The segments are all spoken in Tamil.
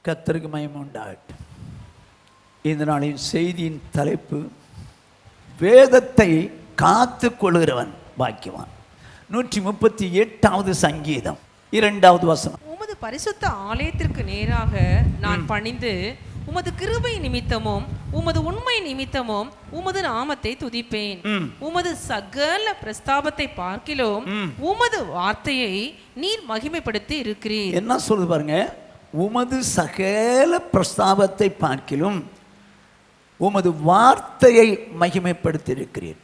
கர்த்தருக்கு மகிமை உண்டாகட்டும். இந்த நாளின் செய்தியின் தலைப்பு, வேதத்தை காத்து கொள்கிறவன் பாக்கியவான். 138வது சங்கீதம் 2வது வசனம். உமது பரிசுத்த ஆலயத்திற்கு நேராக நான் பணிந்து உமது கிருபை நிமித்தமும் உமது உண்மை நிமித்தமும் உமது நாமத்தை துதிப்பேன். உமது சகல பிரஸ்தாபத்தை பார்க்கிலும் உமது வார்த்தையை நீர் மகிமைப்படுத்தி இருக்கிறீர். என்ன சொல்லுது பாருங்க, உமது சகல பிரஸ்தாபத்தை பார்க்கிலும் உமது வார்த்தையை மகிமைப்படுத்தி இருக்கிறீர்.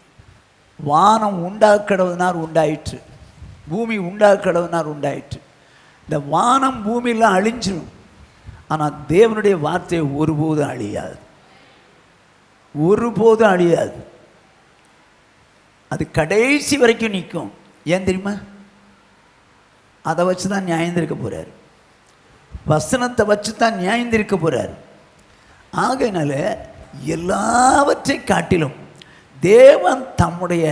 வானம் உண்டாக்கடவுனார் உண்டாயிற்று, பூமி உண்டாக்கடவுனார் உண்டாயிற்று. இந்த வானம் பூமியெல்லாம் அழிஞ்சிடும், ஆனால் தேவனுடைய வார்த்தை ஒருபோதும் அழியாது, ஒருபோதும் அழியாது. அது கடைசி வரைக்கும் நிற்கும். ஏன் தெரியுமா? அதை வச்சு தான் நியாயந்திருக்க போகிறார், வசனத்தை வச்சு தான் நியாயந்திருக்க போகிறார். ஆகையினால எல்லாவற்றை காட்டிலும் தேவன் தம்முடைய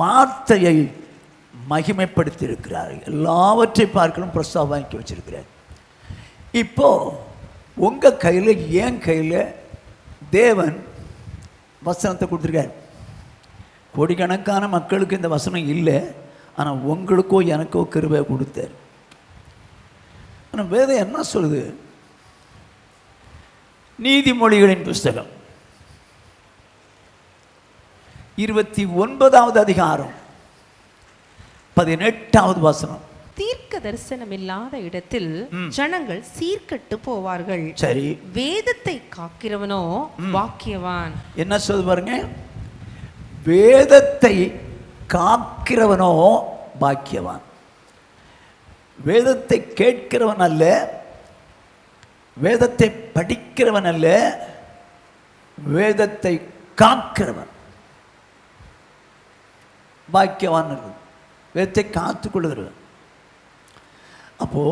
வார்த்தையை மகிமைப்படுத்தி இருக்கிறார். எல்லாவற்றை பார்க்கணும் பிரஸ்தாபாக்கி வச்சிருக்கிறார். இப்போ உங்கள் கையில், என் கையில் தேவன் வசனத்தை கொடுத்துருக்கார். கோடிக்கணக்கான மக்களுக்கு இந்த வசனம் இல்லை, ஆனால் உங்களுக்கோ எனக்கோ கிருபை கொடுத்தார். ஆனால் வேதம் என்ன சொல்லுது? நீதிமொழிகளின் புஸ்தகம் 29வது அதிகாரம் 18வது வசனம். தீர்க்க தரிசனம் இல்லாத இடத்தில் ஜனங்கள் சீர்கட்டு போவார்கள். சரி, வேதத்தை காக்கிறவனோ பாக்கியவான். என்ன சொல்லுது பாருங்க, வேதத்தை காக்கிறவனோ பாக்கியவான். வேதத்தை கேட்கிறவன் அல்ல, வேதத்தை படிக்கிறவன் அல்ல, வேதத்தை காக்கிறவன் பாக்கியவான். வேதத்தை காத்து கொள்கிறவன். அப்போ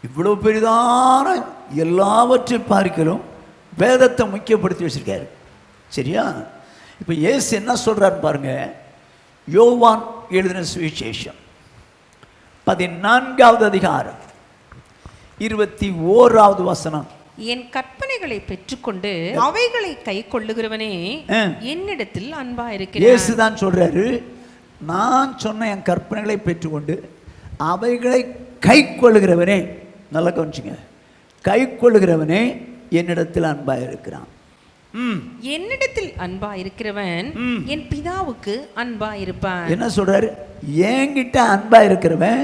இவ்வளவு பெரிதான எல்லாவற்றையும் பார்க்கலும் வேதத்தை முக்கியப்படுத்தி வச்சிருக்காரு. சரியா? இப்போ இயேசு என்ன சொல்றாரு பாருங்க. யோவான் எழுதின சுவிசேஷம் 14வது அதிகாரம் 21வது வசனம். என் கற்பனைகளை பெற்றுக்கொண்டு அவைகளை கை கொள்ளுகிறவனே என்னிடத்தில் அன்பா இருக்கிறான். இயேசு தான் சொல்றாரு, நான் சொன்ன என் கற்பனைகளை பெற்றுக்கொண்டு அவைகளை கை கொள்ளுகிறவனே, நல்லா கவனிச்சுங்க, கை கொள்ளுகிறவனே என்னிடத்தில் அன்பா இருக்கிறான். என்னிடத்தில் அன்பா இருக்கிறவன் என் பிதாவுக்கு அன்பா இருப்பான். என்ன சொல்றாரு? என்கிட்ட அன்பா இருக்கிறவன்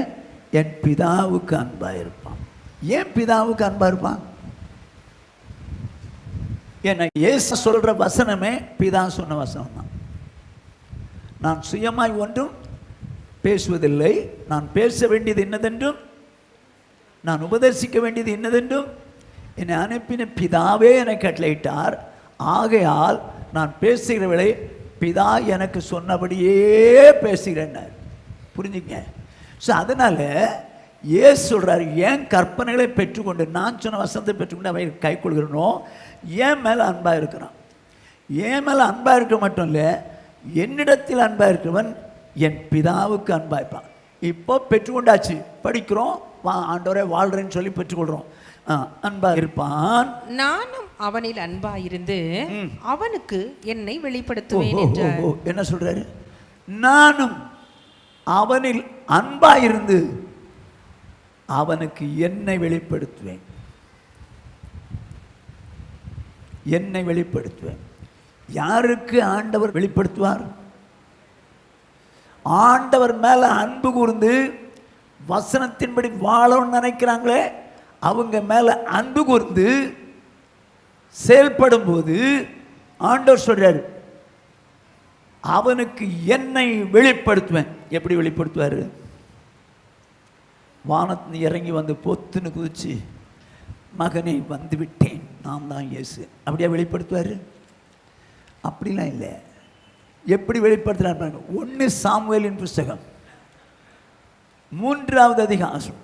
என் பிதாவுக்கு அன்பா இருப்பான். ஏன் பிதாவுக்கு அன்பா இருப்பான்? ஏன்னா இயேசு சொல்ற வசனமே பிதா சொன்ன வசனம் தான். நான் சுயமாய் ஒன்றும் பேசுவதில்லை, நான் பேச வேண்டியது என்னதென்றும், நான் உபதேசிக்க வேண்டியது என்னதென்றும் என்னை அனுப்பின பிதாவே என்னை கட்டளையிட்டார். ஆகையால் நான் பேசுகிறவளை பிதா எனக்கு சொன்னபடியே பேசுகிறேன். புரிஞ்சுங்க. ஸோ அதனால் இயேசு சொல்கிறார், ஏன் கற்பனைகளை பெற்றுக்கொண்டு, நான் சொன்ன வசனத்தை பெற்றுக்கொண்டு அவை கை கொள்கிறனோ ஏன் மேலே அன்பாக இருக்கிறான். ஏன் மேலே அன்பாக இருக்க மட்டும் இல்லை, என்னிடத்தில் அன்பாக இருக்கிறவன் என் பிதாவுக்கு அன்பாக இருப்பான். இப்போ பெற்றுக்கொண்டாச்சு, படிக்கிறோம், ஆண்டவரே வாழ்கிறேன்னு சொல்லி பெற்றுக்கொள்கிறோம். அன்பாக இருப்பான். நானும் அவனில் அன்பா இருந்து அவனுக்கு என்னை வெளிப்படுத்துவேன் என்றார். என்ன சொல்றாரு? நானும் அவனில் அன்பா இருந்து அவனுக்கு என்னை வெளிப்படுத்துவேன், என்னை வெளிப்படுத்துவேன். யாருக்கு ஆண்டவர் வெளிப்படுத்துவார்? ஆண்டவர் மேல அன்பு கூர்ந்து வசனத்தின்படி வாழணும்னு நினைக்கிறாங்களே, அவங்க மேல அன்பு கூர்ந்து செயல்படும் போது ஆண்டவர் சொல்றாரு, அவனுக்கு என்னை வெளிப்படுத்துவேன். எப்படி வெளிப்படுத்துவார்? வானத்தில் இறங்கி வந்து பொத்துன்னு குதிச்சு, மகனை வந்து விட்டேன், நான் தான் இயேசு, அப்படியே வெளிப்படுத்துவார்? அப்படிலாம் இல்லை. எப்படி வெளிப்படுத்துறாரு? 1 சாமுவேலின் புஸ்தகம் 3வது அதிகாரம்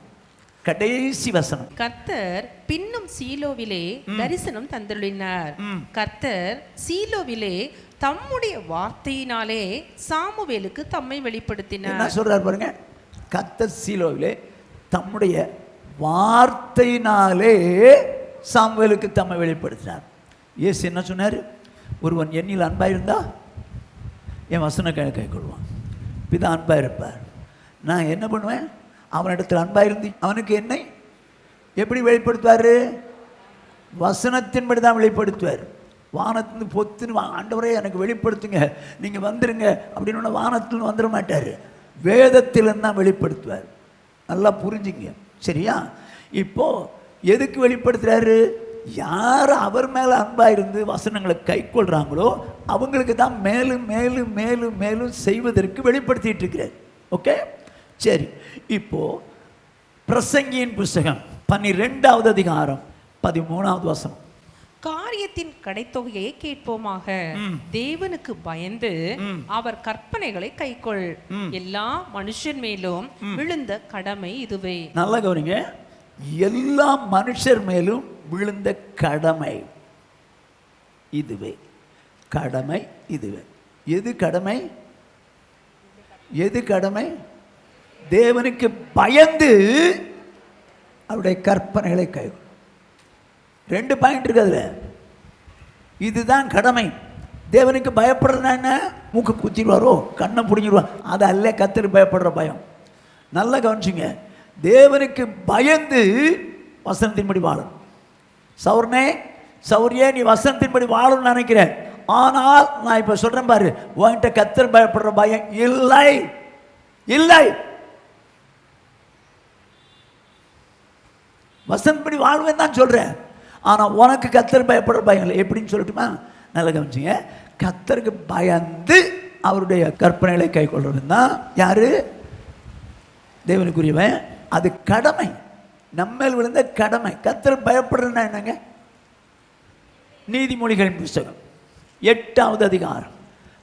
கடைசி வசனம். கர்த்தர் பின்னும் சீலோவிலே தரிசனம் தந்துள்ளினார். கர்த்தர் சீலோவிலே தம்முடைய வார்த்தையினாலே சாமுவேலுக்கு தம்மை வெளிப்படுத்தினார். என்ன சொல்றார் பாருங்க, கர்த்தர் சீலோவிலே தம்முடைய வார்த்தையினாலே சாமுவேலுக்கு தம்மை வெளிப்படுத்தினார். இயேசு என்ன சொன்னார்? ஒருவன் என்னில் அன்பாயிருந்தா என் வசன கை கொள்வான். பிதா அன்பாக இருப்பார். நான் என்ன பண்ணுவேன்? அவனிடத்தில் அன்பாயிருந்து அவனுக்கு என்னை எப்படி வெளிப்படுத்துவார்? வசனத்தின்படி தான் வெளிப்படுத்துவார். வானத்திலிருந்து பொத்துன்னு ஆண்டவரே எனக்கு வெளிப்படுத்துங்க, நீங்கள் வந்துடுங்க அப்படின்னு வானத்தில் வந்துட மாட்டார். வேதத்திலிருந்து தான் வெளிப்படுத்துவார். நல்லா புரிஞ்சுங்க, சரியா? இப்போ எதுக்கு வெளிப்படுத்துகிறாரு? யார் அவர் மேலே அன்பாக இருந்து வசனங்களை கை கொள்கிறாங்களோ அவங்களுக்கு தான் மேலும் மேலும் மேலும் மேலும் செய்வதற்கு வெளிப்படுத்திட்டு இருக்கிறார். ஓகே, சரி. இப்போ பிரசங்கியின் புஸ்தகம் 12வது அதிகாரம் 13வது வசனம். காரியத்தின் கடைத்தொகையை கேட்போமாக. தேவனுக்கு பயந்து அவர் கற்பனைகளை கைக்கொள். எல்லா மனுஷன் மேலும் விழுந்த கடமை இதுவே. நல்லா கவனிங்க. எல்லா மனுஷர் மேலும் விழுந்த கடமை இதுவே. கடமை இதுவே. எது கடமை? எது கடமை? தேவனுக்கு பயந்து அவருடைய கற்பனைகளை கைக்கொள். 2 பாயிண்ட் இருக்கு அதுல. இதுதான் கடமை. தேவனுக்கு பயப்படுறதுனா என்ன? மூக்கு குத்திடுவாரோ, கண்ணை பிடிங்கிடுவார், அது அல்ல கர்த்தருக்கு பயப்படுற பயம். நல்லா கவனிச்சிங்க. தேவனுக்கு பயந்து வசனத்தின்படி வாழணும். சௌரியே நீ வசனத்தின்படி வாழணும்னு நினைக்கிறேன். ஆனால் நான் இப்போ சொல்கிறேன் பாரு, உன்கிட்ட கர்த்தர் பயப்படுற பயம் இல்லை. இல்லை. வசனத்தின்படி வாழ்வேன் தான் சொல்கிறேன். ஆனால் உனக்கு கர்த்தர் பயப்படுற பயம் இல்லை. எப்படின்னு சொல்லட்டுமா? நல்லா கவனிச்சிங்க. கர்த்தருக்கு பயந்து அவருடைய கற்பனைகளை கை கொள்வது தான் யாரு? தேவனுக்குரியவன். அது கடமை, நம்மேல் விழுந்த கடமை. கர்த்தர் பயப்படுறதுன்னா என்னங்க? நீதிமொழிகளின் புஸ்தகம் 8வது அதிகாரம்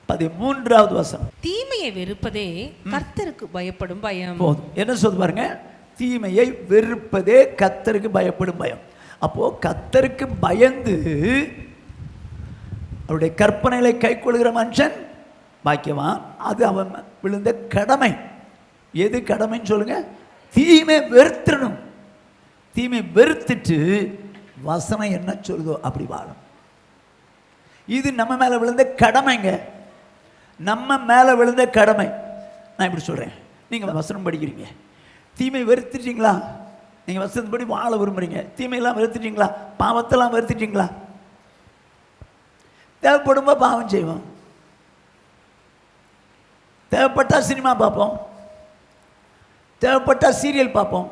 13வது வசனம். தீமையை வெறுப்பதே கர்த்தருக்கு பயப்படும் பயம். போதும். என்ன சொல்ல பாருங்க? தீமையை வெறுப்பதே கர்த்தருக்கு பயப்படும் பயம். அப்போ கர்த்தருக்கு பயந்து அவருடைய கற்பனைகளை கை கொள்கிற மனுஷன் பாக்கியவான். அது அவன் விழுந்த கடமை. எது கடமைன்னு சொல்லுங்க? தீமை வெறுத்துடணும். தீமை வெறுத்துட்டு வசனம் என்ன சொல்லுதோ அப்படி வாழும். இது நம்ம மேலே விழுந்த கடமைங்க. நம்ம மேலே விழுந்த கடமை. நான் இப்படி சொல்கிறேன், நீங்கள் வசனம் படிக்கிறீங்க, தீமை வெறுத்துட்டீங்களா? நீங்கள் வசனப்படி வாழ விரும்புகிறீங்க, தீமையெல்லாம் வெறுத்துட்டீங்களா? பாவத்தெல்லாம் வெறுத்துட்டீங்களா? தேவைப்படும்போது பாவம் செய்வோம், தேவைப்பட்டால் சினிமா பார்ப்போம், தேவைப்பட்டால் சீரியல் பார்ப்போம்.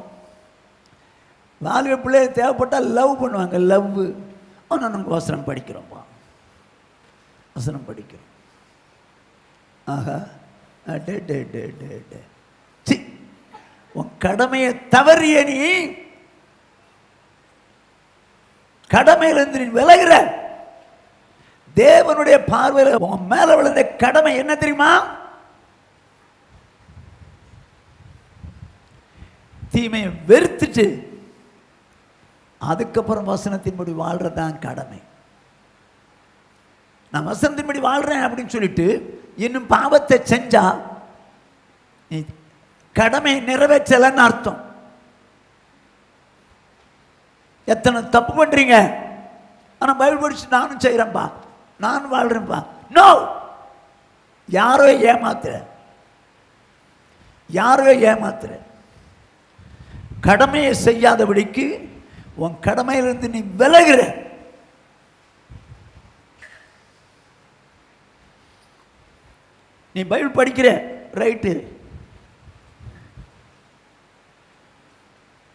வாலிப பிள்ளைகள் தேவைப்பட்டால் லவ் பண்ணுவாங்க, லவ். ஆனால் நாங்கள் வசனம் படிக்கிறோம்ப்பா, வசனம் படிக்கிறோம். ஆஹா, டே டே டே டே டே சி, உன் கடமையை தவறிய நீ கடமையிலிருந்து நீ விலகிற. தேவனுடைய பார்வையில் உன் மேல விழுந்த கடமை என்ன தெரியுமா? தீமையை வெறுத்துட்டு அதுக்கப்புறம் வசனத்தின்படி வாழ்றதான் கடமை. நான் வசனத்தின்படி வாழ்றேன் அப்படின்னு சொல்லிட்டு இன்னும் பாவத்தை செஞ்சா நீ கடமை நிறைவேற்றலன்னு அர்த்தம். எத்தனை தப்பு பண்றீங்க, ஆனா பைபிள் படிச்சு நானும் செய்யறேன்பா, நானும் வாழ்றேன்பா. நோ, யாரோ ஏமாத்துற, யாரோ ஏமாத்துற. கடமையை செய்யாதபடிக்கு உன் கடமையிலிருந்து நீ விலகுற. நீ பைபிள் படிக்கிற, ரைட்டு,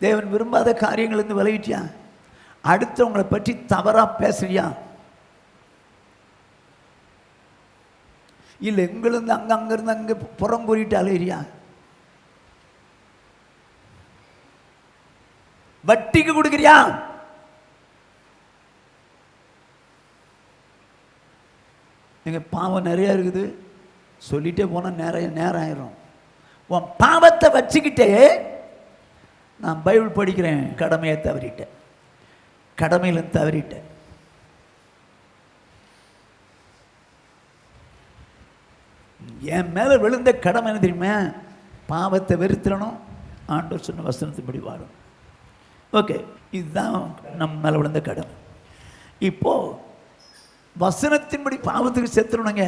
தேவன் விரும்பாத காரியங்கள் இருந்து விலகிட்டியா? அடுத்தவங்களை பற்றி தவறா பேசுறியா? இல்லை எங்கிருந்து அங்கிருந்து அங்கே புறம் கூறிட்டு அலையிறியா? வட்டிக்கு கொடுக்குறியா? எங்க பாவம் நிறைய இருக்குது, சொல்லிட்டே போனால் நிறைய நேரம் ஆயிரும். உன் பாவத்தை வச்சுக்கிட்டே நான் பைபிள் படிக்கிறேன், கடமையை தவறிட்டேன், கடமையிலும் தவறிட்டேன். என் மேலே விழுந்த கடமை என்ன தெரியுமா? பாவத்தை வெறுத்துடணும், ஆண்டவர் சொன்ன வசனத்தின்படி வாழும். ஓகே, இதுதான் நம்ம மேலே விழுந்த கடமை. இப்போது வசனத்தின்படி பாவத்துக்கு செத்துடணுங்க.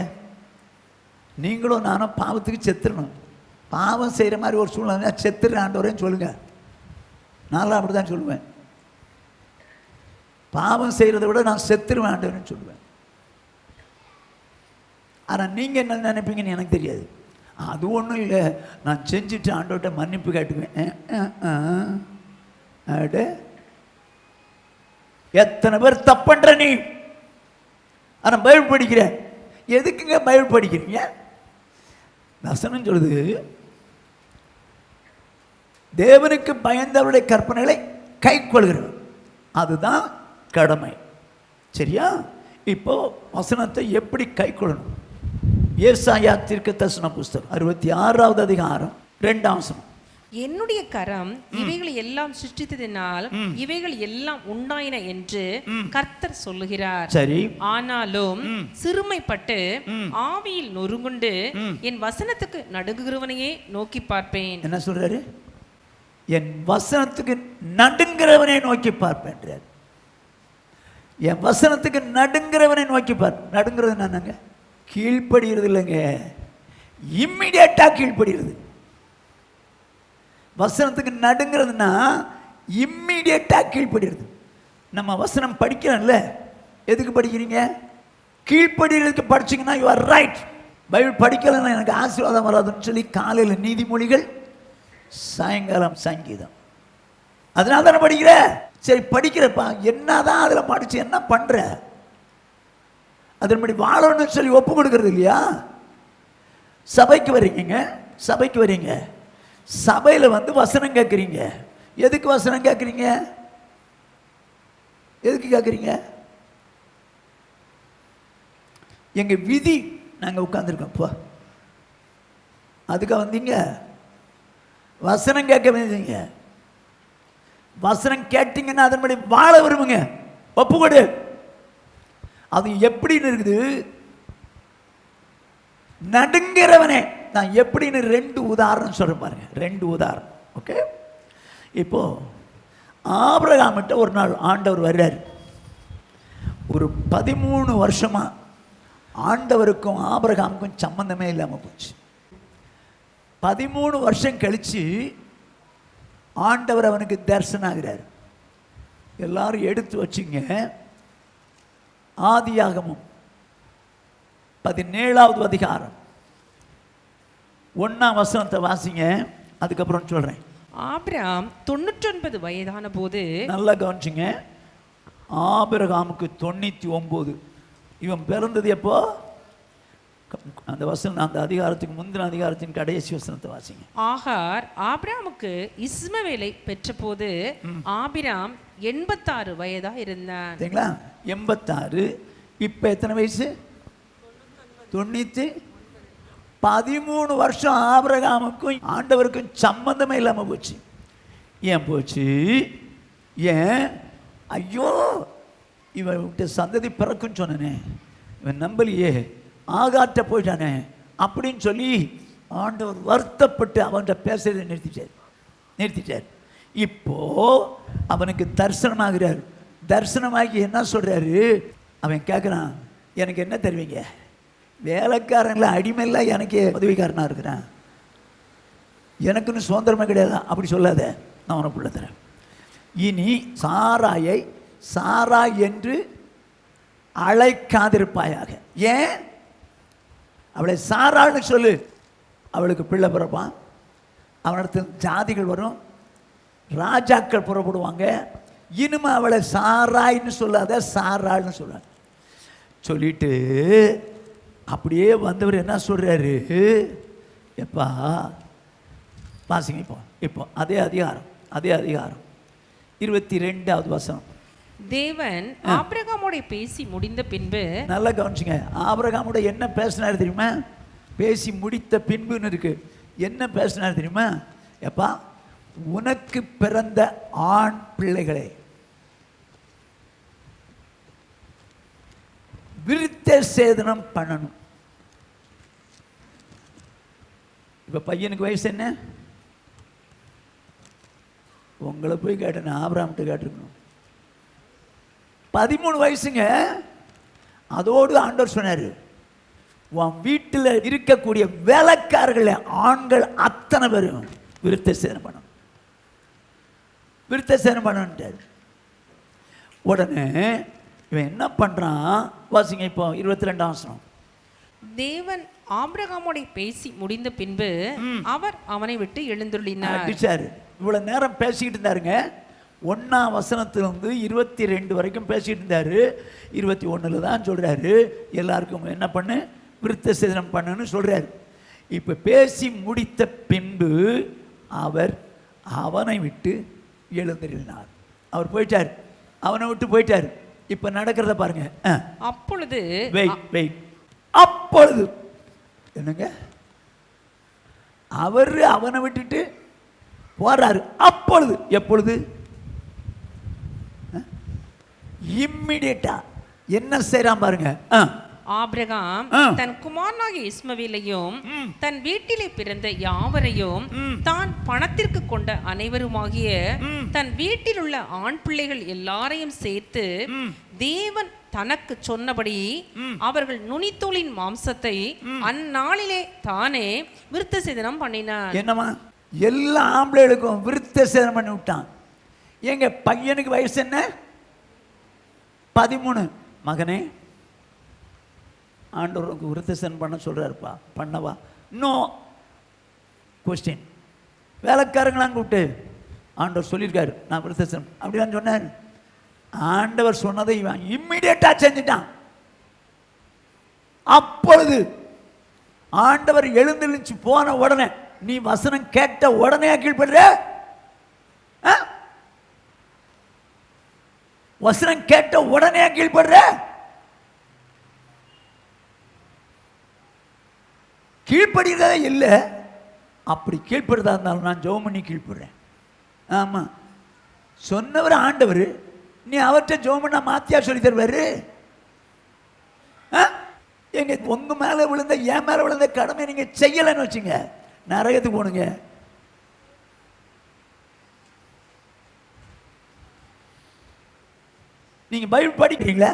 நீங்களும் நானும் பாவத்துக்கு செத்துடணும். பாவம் செய்கிற மாதிரி ஒரு சூழ்நிலை செத்துடுற ஆண்டவரேன்னு சொல்லுங்கள். நான்லாம் அப்படி தான் சொல்லுவேன். பாவம் செய்கிறத விட நான் செத்துருவேன் ஆண்டவரேன்னு சொல்லுவேன். ஆனால் நீங்கள் என்ன நினைப்பீங்கன்னு எனக்கு தெரியாது. அது ஒன்றும் இல்லை, நான் செஞ்சுட்டு ஆண்டவர்கிட்ட மன்னிப்பு கேட்டுக்குவேன். எத்தனை பேர் தப்புன்ற நீ. ஆனால் பைபிள் படிக்கிற, எதுக்குங்க பைபிள் படிக்கிறீங்க? வசனம் சொல்லுது, தேவனுக்கு பயந்தவருடைய கற்பனைகளை கை கொள்கிறவன், அதுதான் கடமை. சரியா? இப்போ வசனத்தை எப்படி கை கொள்ளணும்? ஏசாயா தீர்க்கதரிசன புஸ்தகம் 66வது அதிகாரம் 2ஆம் வசனம். என்னுடைய கரம் இவைகள் எல்லாம் சிருஷ்டித்ததினால் இவைகள் எல்லாம் உண்டாயின என்று கர்த்தர் சொல்லுகிறார். சரி. ஆனாலும் சிறுமைப்பட்டு ஆவியில் நொறுங்குண்டு என் வசனத்துக்கு நடுங்குகிறவனையே நோக்கி பார்ப்பேன். என்ன சொல்றாரு? என் வசனத்துக்கு நடுங்கிறவனை நோக்கி பார்ப்பேன். என் வசனத்துக்கு நடுங்கிறவனை நோக்கி பார்ப்பேன். நடுங்கிறது என்னங்க? கீழ்ப்படுகிறது இல்லைங்க, இம்மிடியேட்டாக கீழ்ப்படுகிறது. வசனத்துக்கு நடுங்கிறதுனா இம்மிடியேட்டாக கீழ்ப்படுகிறது. நம்ம வசனம் படிக்கிறோம்ல, எதுக்கு படிக்கிறீங்க? கீழ்ப்படுகிறதுக்கு படிச்சிங்கன்னா யூ ஆர் ரைட். பைபிள் படிக்கலைன்னா எனக்கு ஆசீர்வாதம் வராதுன்னு சொல்லி காலையில் நீதிமொழிகள், சாயங்காலம் சங்கீதம், அதனால தானே படிக்கிற. சரி, படிக்கிறப்பா, என்னதான் அதில் படித்து என்ன பண்ணுற? அதன்படி வாழணும்னு சொல்லி ஒப்பு கொடுக்கறது இல்லையா? சபைக்கு வர்றீங்க, சபைக்கு வர்றீங்க, சபையில் வந்து வசனம் கேட்குறீங்க. எதுக்கு வசனம் கேட்குறீங்க? எதுக்கு கேட்குறீங்க? எங்கள் விதி, நாங்கள் உட்காந்துருக்கோம் இப்போ, அதுக்காக வந்தீங்க? வசனம் கேட்க வந்தீங்க. வசனம் கேட்டீங்கன்னா அதன்படி வாழ விரும்புங்க, ஒப்புக்கொடு. அது எப்படின்னு இருக்குது? நடுங்கிறவனே. நான் எப்படின்னு 2 உதாரணம் சொல்கிறேன் பாருங்க. 2 உதாரணம். ஓகே, இப்போ ஆபிரகாமிட்ட ஒரு நாள் ஆண்டவர் வர்றார். ஒரு 13 வருஷமாக ஆண்டவருக்கும் ஆபிரகாமுக்கும் சம்பந்தமே இல்லாமல் போச்சு. 13 வருஷம் கழித்து ஆண்டவர் அவனுக்கு தரிசனம் ஆகிறார். எல்லாரும் எடுத்து வச்சுங்க, ஆதியாகமம் 17வது அதிகாரம் 1ஆம் வசனத்தை வாசிங்க, அதுக்கப்புறம் சொல்கிறேன். ஆபிரகாம் 99 வயதான போது, நல்லா கவனிச்சிங்க, ஆபிரகாமுக்கு 99. இவன் பிறந்தது எப்போ? அந்த வசனம், அந்த அதிகாரத்துக்கு முந்தின அதிகாரத்தின் கடைசி வசனத்தை வாசிங்க. ஆகார் ஆபிரகாமுக்கு இஸ்மவேலை பெற்ற போது ஆபிராம் 86 வயதா இருந்தான். சரிங்களா? 86. இப்போ எத்தனை வயசு? 90. 13 வருஷம் ஆபிரகாமுக்கும் ஆண்டவருக்கும் சம்பந்தமே இல்லாமல் போச்சு. ஏன் போச்சு? ஏன்? ஐயோ, இவன் விட்டு சந்ததி பிறக்குன்னு சொன்னனே, இவன் நம்பலையே, ஆகாட்ட போயிட்டானே அப்படின்னு சொல்லி ஆண்டவர் வருத்தப்பட்டு அவன்கிட்ட பேசுறதை நிறுத்திட்டார். இப்போ அவனுக்கு தரிசனமாகிறார். தரிசனமாகி என்ன சொல்றாரு? அவன் கேட்குறான், எனக்கு என்ன தருவீங்க? வேலைக்காரங்கள அடிமையில எனக்கு உதவிக்காரனாக இருக்கிறான், எனக்குன்னு சுதந்திரமே கிடையாது. அப்படி சொல்லாத, நான் உனக்கு உள்ள தரேன். இனி சாராயை சாரா என்று அழைக்காதிருப்பாயாக. ஏன்? அவளை சாரான்னு சொல்லு, அவளுக்கு பிள்ளை பிறப்பான், அவனிடத்தில் ஜாதிகள் வரும், ராஜாக்கள் புறப்படுவாங்க. இனிமே அவளை சாராயின்னு சொல்லாத, சாரான்னு சொல்ல சொல்லிட்டு அப்படியே வந்தவர் என்ன சொல்றாரு? எப்பா வாசிங்க. இப்போ அதே அதிகாரம் 22வது வசனம். தேவன் ஆபிரகாமோட பேசி முடிந்த பின்பு, நல்லா கவனிச்சுங்க, ஆபிரகாமோட என்ன பேசினார் தெரியுமா? பேசி முடித்த பின்புன்னு இருக்கு. என்ன பேசினார் தெரியுமா? எப்பா, உனக்கு பிறந்த ஆண் பிள்ளைகளை விருத்த சேதனம் பண்ணணும். இப்ப பையனுக்கு வயசு என்ன? உங்களை போய் கேட்டேன், ஆபிரகாம்கிட்ட கேட்டிருக்கணும். 13 வயசுங்க. அதோடு ஆண்டவர் சொன்னார், உன் வீட்டில் இருக்கக்கூடிய வேலைக்காரர்கள் ஆண்கள் அத்தனை பேரும் விருத்த சேதனம் பண்ணணும், விருத்த சேதனம் பண்ணணுன்ட்டார். உடனே இவன் என்ன பண்ணுறான் வாசிங்க, இப்போ 22ஆம் வசனம். தேவன் ஆபிரகாமோட பேசி முடிந்த பின்பு அவர் அவனை விட்டு எழுந்துள்ளினார். இவ்வளவு நேரம் பேசிக்கிட்டு இருந்தாருங்க. 1ஆம் வசனத்திலிருந்து 22 வரைக்கும் பேசிட்டு இருந்தாரு. 21 தான் சொல்றாரு எல்லாருக்கும் என்ன பண்ணு, விருத்த சேதனம் பண்ணுன்னு சொல்றாரு. இப்ப பேசி முடித்த பின்பு அவர் அவனை விட்டு எழுந்திருந்தார். அவர் போயிட்டார், அவனை விட்டு போயிட்டார். இப்ப நடக்கிறத பாருங்க. அப்பொழுது அப்பொழுது என்னங்க, அவர் அவனை விட்டுட்டு போறாரு. அப்பொழுது, எப்பொழுது? இம்மிடியேட்டா என்ன செய்றான் பாருங்க. ஆபிரகாம் தன் குமாரனாகிய இஸ்மவேலையும் தன் வீட்டிலே பிறந்த யாவரையும் தான் பணத்திற்கு கொண்ட அனைவருமாகிய தன் வீட்டில் உள்ள ஆண் பிள்ளைகள் எல்லாரையும் சேர்த்து தேவன் தனக்கு சொன்னபடி அவர்கள் நுனித்தோலின் மாம்சத்தை அந்நாளிலே தானே விருத்த சேதனம் பண்ணினார். என்னமா, எல்லா ஆம்பளைகளுக்கும் விருத்த சேதனம் பண்ணி விட்டான். எங்க பையனுக்கு வயசு என்ன? 13. மகனே, ஆண்டவருக்கு விருத்த சேதனம் பண்ண சொல்றாருப்பா, பண்ணவா? No question. வேலைக்காரங்களாம் கூப்பிட்டு ஆண்டவர் சொல்லியிருக்காரு நான் விருத்த சேதனம் அப்படிதான் சொன்னார். ஆண்டவர் சொன்னதை இவன் இம்மிடியேட்டா செஞ்சுட்டான். அப்பொழுது ஆண்டவர் எழுந்திருச்சு போன உடனே, நீ வசனம் கேட்ட உடனே கீழ்படுற? வசனம் கேட்ட உடனே கீழ்படுற? கீழ்படுகிறதே இல்லை. அப்படி கீழ்படுறதா இருந்தாலும் நான் ஜெபம் பண்ணி கீழ்படுறேன். ஆமா, சொன்னவர் ஆண்டவர், நீ அவர்கிட்ட ஜெபம் பண்ண மாத்தியா சொல்லி தருவாரு? எங்க உங்க மேல விழுந்த என் மேல விழுந்த கடமை நீங்க செய்யலன்னு வச்சுங்க, நரகத்துக்கு போனுங்க. நீங்க பைபிள் படிக்கிறீங்களா?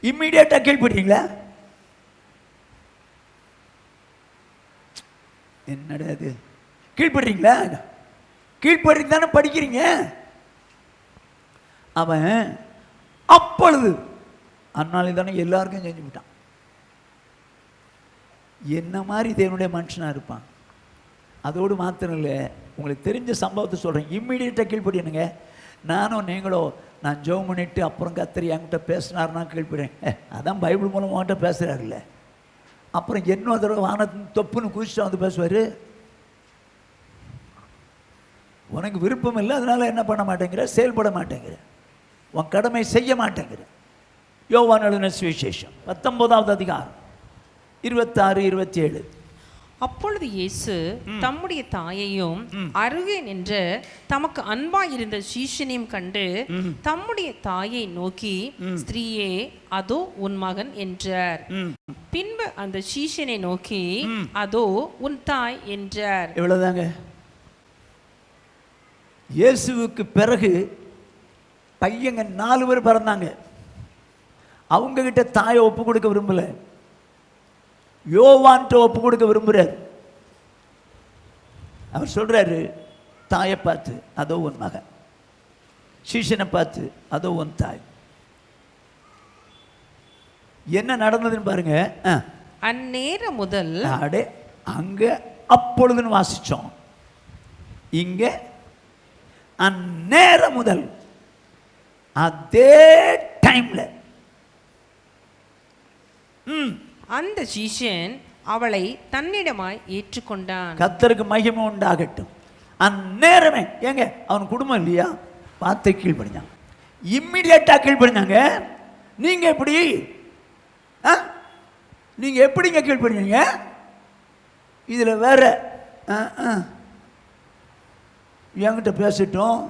இம்மிடியேட்டா கீழ்படுறீங்களா? என்னடா அது, கீழ்படுறீங்களா? கீழ்படுறீங்க தானே படிக்கிறீங்க. அவன் அப்பொழுது அந்நாளில் தானே எல்லாருக்கும் செஞ்சு விட்டான். என்ன மாதிரி தேவனுடைய மனுஷனா இருப்பான். அதோடு மாத்திரம் இல்லை, உங்களுக்கு தெரிஞ்ச சம்பவத்தை சொல்றேன். இம்மிடியேட்டாக கீழ்படினுங்க. நானும் நீங்களோ, நான் ஜெபம் பண்ணிட்டு அப்புறம் கர்த்தர் என்கிட்ட பேசினார்னா கீழ்படுறேன். அதான் பைபிள் மூலம் உங்கள்கிட்ட பேசுறாருல்ல. அப்புறம் இன்னொரு தடவை வானத்தின் தொப்புன்னு குதிச்சுட்டு வந்து பேசுவார். உனக்கு விருப்பம் இல்லை, அதனால என்ன பண்ண மாட்டேங்கிற, செயல்பட மாட்டேங்கிற, உன் கடமை செய்ய மாட்டேங்கிற. யோவான் எழுதின சுவிசேஷம் 19ஆவது அதிகாரம் 26, 27. அப்பொழுது இயேசு தம்முடைய தாயையும் அருகே நின்ற தமக்கு அன்பாயிருந்த சீஷனையும் கண்டு தம்முடைய தாயை நோக்கி, ஸ்திரீயே, அதோ உன் மகன் என்றார். பின்பு அந்த சீஷனை நோக்கி, அதோ உன் தாய் என்றார். இவ்வளவுதாங்க. இயேசுவுக்கு பிறகு பையங்க 4 பேர் பிறந்தாங்க. அவங்க கிட்ட தாயை ஒப்பு கொடுக்க விரும்பல. யோவான்ட்ட ஒப்பு கொடுக்க விரும்புறாரு. அவர் சொல்றாரு, தாயை பார்த்து அதோ உன் மகன், சீஷனை பார்த்து அதோ உன் தாய். என்ன நடந்ததுன்னு பாருங்க. அந்நேரம் முதல், அங்க அப்பொழுதுன்னு வாசிச்சோம், இங்க அந்நேரம் முதல், அதே டைம்ல அந்த சீஷன் அவளை தன்னிடமாய் ஏற்றுக்கொண்டான். கர்த்தருக்கு மகிமை உண்டாகட்டும். அந்நேரமே ஏங்க அவன் குடும்பம் இல்லையா, பார்த்து கீழ்படிஞ்சாங்க. இம்மிடியேட்டா கீழ்படிஞ்சாங்க. நீங்க எப்படி, நீங்க எப்படிங்க கீழ்படிஞ்சீங்க? இதுல வேற என்கிட்ட பேசிட்டோம்,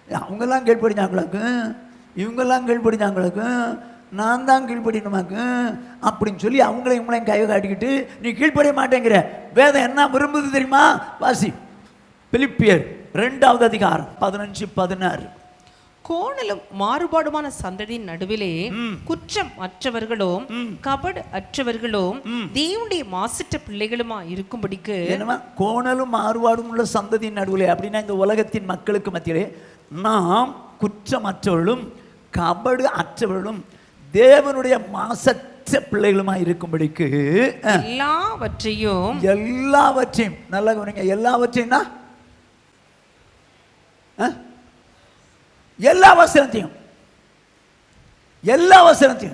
அவங்கெல்லாம் கீழ்படிஞ்சாங்களுக்கு, இவங்கெல்லாம் கீழ்படிஞ்சாங்களுக்கு, நான் தான் கீழ்படியணுமாக்கு அப்படின்னு சொல்லி அவங்களையும் இவங்களையும் கையை காட்டிக்கிட்டு நீ கீழ்படிய மாட்டேங்கிற. வேதம் என்ன விரும்புது தெரியுமா? வாசி, பிலிப்பியர் 2வது அதிகாரம் 15-16. கோணலும் மாறுபாடுமான சந்ததியின் நடுவிலே குற்றம் அற்றவர்களும் கபடு அற்றவர்களும் தேவனுடைய மாசற்ற பிள்ளைகளுமா இருக்கும்படிக்கு. என்னமா கோணலும் மாறுபாடும் உள்ள சந்ததியின் நடுவிலே அப்படின்னா இந்த உலகத்தின் மக்களுக்கு மத்தியிலே நாம் குற்றமற்றவர்களும் கபடு அற்றவர்களும் தேவனுடைய மாசற்ற பிள்ளைகளுமா இருக்கும்படிக்கு எல்லாவற்றையும் நல்லா கவனிங்க. எல்லாவற்றையும் எல்லா வசனத்தையும்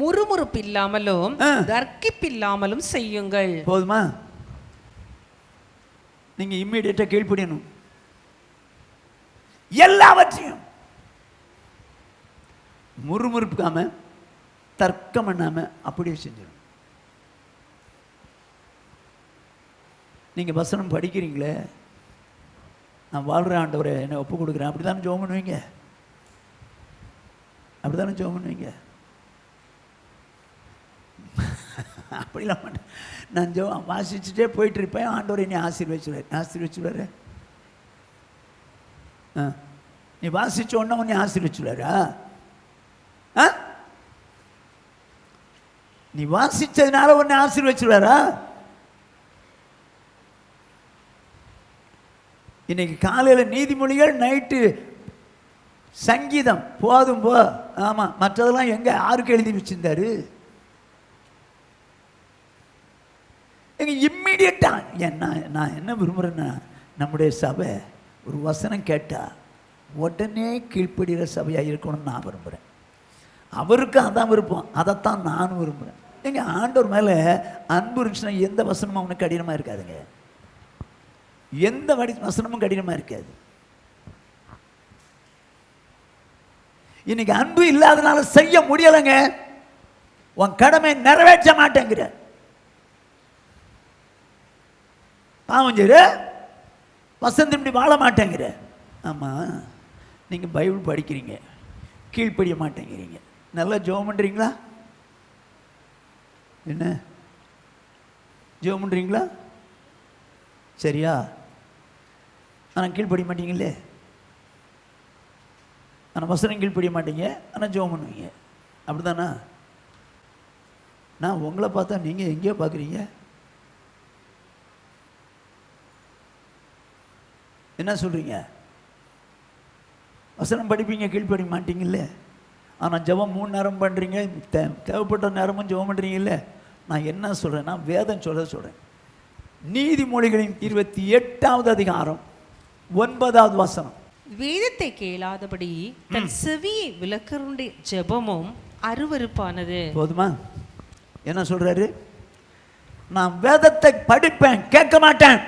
முறுமுறுப்பு இல்லாமலும் தர்க்கிப்பில்லாமலும் செய்யுங்கள். போதுமா? நீங்க இம்மிடியேட்டா கீழ்ப்படியணும். எல்லாவற்றையும் முறுமுறுப்புக்காம தர்க்கம் பண்ணாம அப்படியே செஞ்சிடும். நீங்க வசனம் படிக்கிறீங்களே, நான் வாழ்கிற ஆண்டவரை என்னை ஒப்பு கொடுக்குறேன், அப்படி தானே ஜெபம் பண்ணுவீங்க? அப்படி தானே ஜெபம் பண்ணுவீங்க? அப்படிலாம் பண்ண நான் ஜெபம் வாசிச்சுட்டே போயிட்டு இருப்பேன். ஆண்டவர் என்னை ஆசீர்வதிச்சுடுவாரு. நீ வாசிச்ச உடனே உன்னை ஆசீர்வதிச்சுடுவாரா? நீ வாசிச்சதுனால உன்னை ஆசீர்வதிச்சுடுவாரா? இன்னைக்கு காலையில் நீதிமொழிகள், நைட்டு சங்கீதம், போதும் போ. ஆமாம், மற்றதெல்லாம் எங்கே யாருக்கு எழுதி வச்சிருந்தாரு? எங்க இம்மிடியட்டா நான் என்ன விரும்புகிறேன்னா, நம்முடைய சபை ஒரு வசனம் கேட்டால் உடனே கீழ்ப்படுகிற சபையாக இருக்கணும்னு நான் விரும்புகிறேன். அவருக்கு அதான் விருப்பம், அதைத்தான் நானும் விரும்புகிறேன். எங்கள் ஆண்டவர் மேலே அன்பு இருந்துச்சுன்னா எந்த வசனமும் அவனுக்கு கடினமாக இருக்காதுங்க. எந்த வசனமும் கடினமாக இருக்காது. இன்னைக்கு அன்பு இல்லாதனால செய்ய முடியலைங்க. உன் கடமை நிறைவேற்ற மாட்டேங்கிற. பாவம் செய்ற, வசந்தம் வாழ மாட்டேங்கிற. ஆமாம், நீங்கள் பைபிள் படிக்கிறீங்க, கீழ்ப்படிய மாட்டேங்கிறீங்க. நல்லா ஜெபம் பண்ணுறீங்களா? என்ன ஜெபம் பண்ணுறீங்களா? சரியா? ஆனால் கீழ்ப்படிய மாட்டீங்களே. ஆனால் வசனம் கீழ்ப்படிய மாட்டீங்க, ஆனால் ஜெபம் பண்ணுவீங்க. அப்படி தானா? நான் உங்களை பார்த்தா நீங்கள் எங்கேயோ பார்க்குறீங்க. என்ன சொல்கிறீங்க? வசனம் படிப்பீங்க, கீழ்ப்படிய மாட்டீங்கல்ல. ஆனால் ஜெபம் 3 நேரம் பண்ணுறீங்க, தேவைப்பட்ட நேரமும் ஜெபம் பண்ணுறீங்கல்ல. நான் என்ன சொல்கிறேன்னா, வேதம் சொல்கிறேன். நீதிமொழிகளின் 28வது அதிகாரம் 9வது வசனம். வேதத்தை கேளாதபடி தன் செவியை விலக்கருடைய ஜெபமும் அருவருப்பானது. போதுமா? என்ன சொல்றாரு? நான் வேதத்தை படிப்பேன், கேட்க மாட்டேன்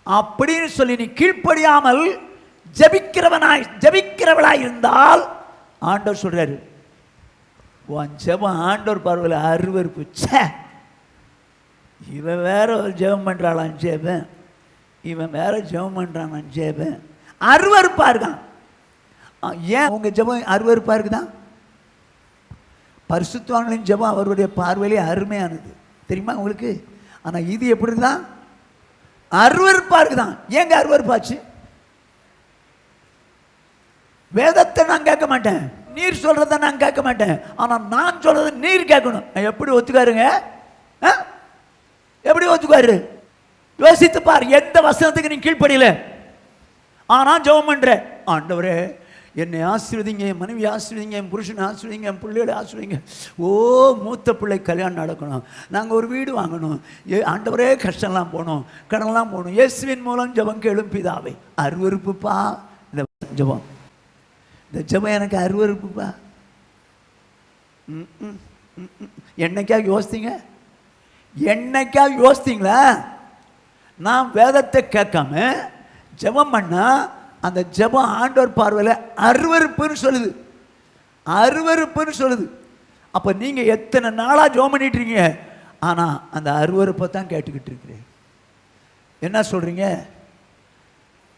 அப்படின்னு சொல்லி நீ கீழ்ப்படியாமல் ஜெபிக்கிறவளாய் இருந்தால் ஆண்டவர் சொல்றாரு, உன் ஜெபம் ஆண்டவர் பார்வையில் அருவருப்பு. இவன் வேற ஒரு ஜெபம் பண்ணுறாளான் ஜெபம், இவன் வேற ஜெபம் பண்ணுறான் ஜெபம், அருவருப்பா இருக்கான். ஏன் உங்க ஜெபம் அருவருப்பா இருக்குதான்? பரிசுத்தவான்களின் ஜெபம் அவருடைய பார்வையிலே அருமையானது, தெரியுமா உங்களுக்கு? ஆனால் இது எப்படி இருக்குதான்? அருவருப்பா இருக்குதான். ஏங்க அருவருப்பாச்சு? வேதத்தை நான் கேட்க மாட்டேன், நீர் சொல்றத நான் கேட்க மாட்டேன், ஆனால் நான் சொல்றதை நீர் கேட்கணும். எப்படி ஒத்துக்காருங்க? எப்படி ஒத்துக்காரு? யோசித்து பார். எந்த வசனத்துக்கு நீ கீழ்ப்படியல, ஆனா ஜெபம் பண்ற, ஆண்டவரே என்னை ஆசீர்வதிங்க, என் மனைவி ஆசீர்வதிங்க, என் புருஷனை ஆசீர்வதிங்க, என் பிள்ளைகளை ஆசீர்வதிங்க. ஓ, மூத்த பிள்ளை கல்யாணம் நடக்கணும், நாங்கள் ஒரு வீடு வாங்கணும், ஆண்டவரே கஷ்டம்லாம் போகணும், கடன்லாம் போகணும், இயேசுவின் மூலம் ஜெபம் கேளும் பிதாவை. அருவருப்புப்பா இந்த ஜெபம். இந்த ஜெபம் எனக்கு அருவருப்புப்பா. என்னைக்காக யோசித்தீங்க? என்னைக்காக யோசித்தீங்களா? நான் வேதத்தை கேட்காம ஜெபம் பண்ணா அந்த ஜெபம் ஆண்டவர் பார்வையில் அருவருப்புன்னு சொல்லுது, அருவருப்புன்னு சொல்லுது. அப்போ நீங்கள் எத்தனை நாளாக ஜெபம் பண்ணிட்டு இருக்கீங்க, ஆனால் அந்த அருவருப்பை தான் கேட்டுக்கிட்டு இருக்கிறீங்க. என்ன சொல்கிறீங்க?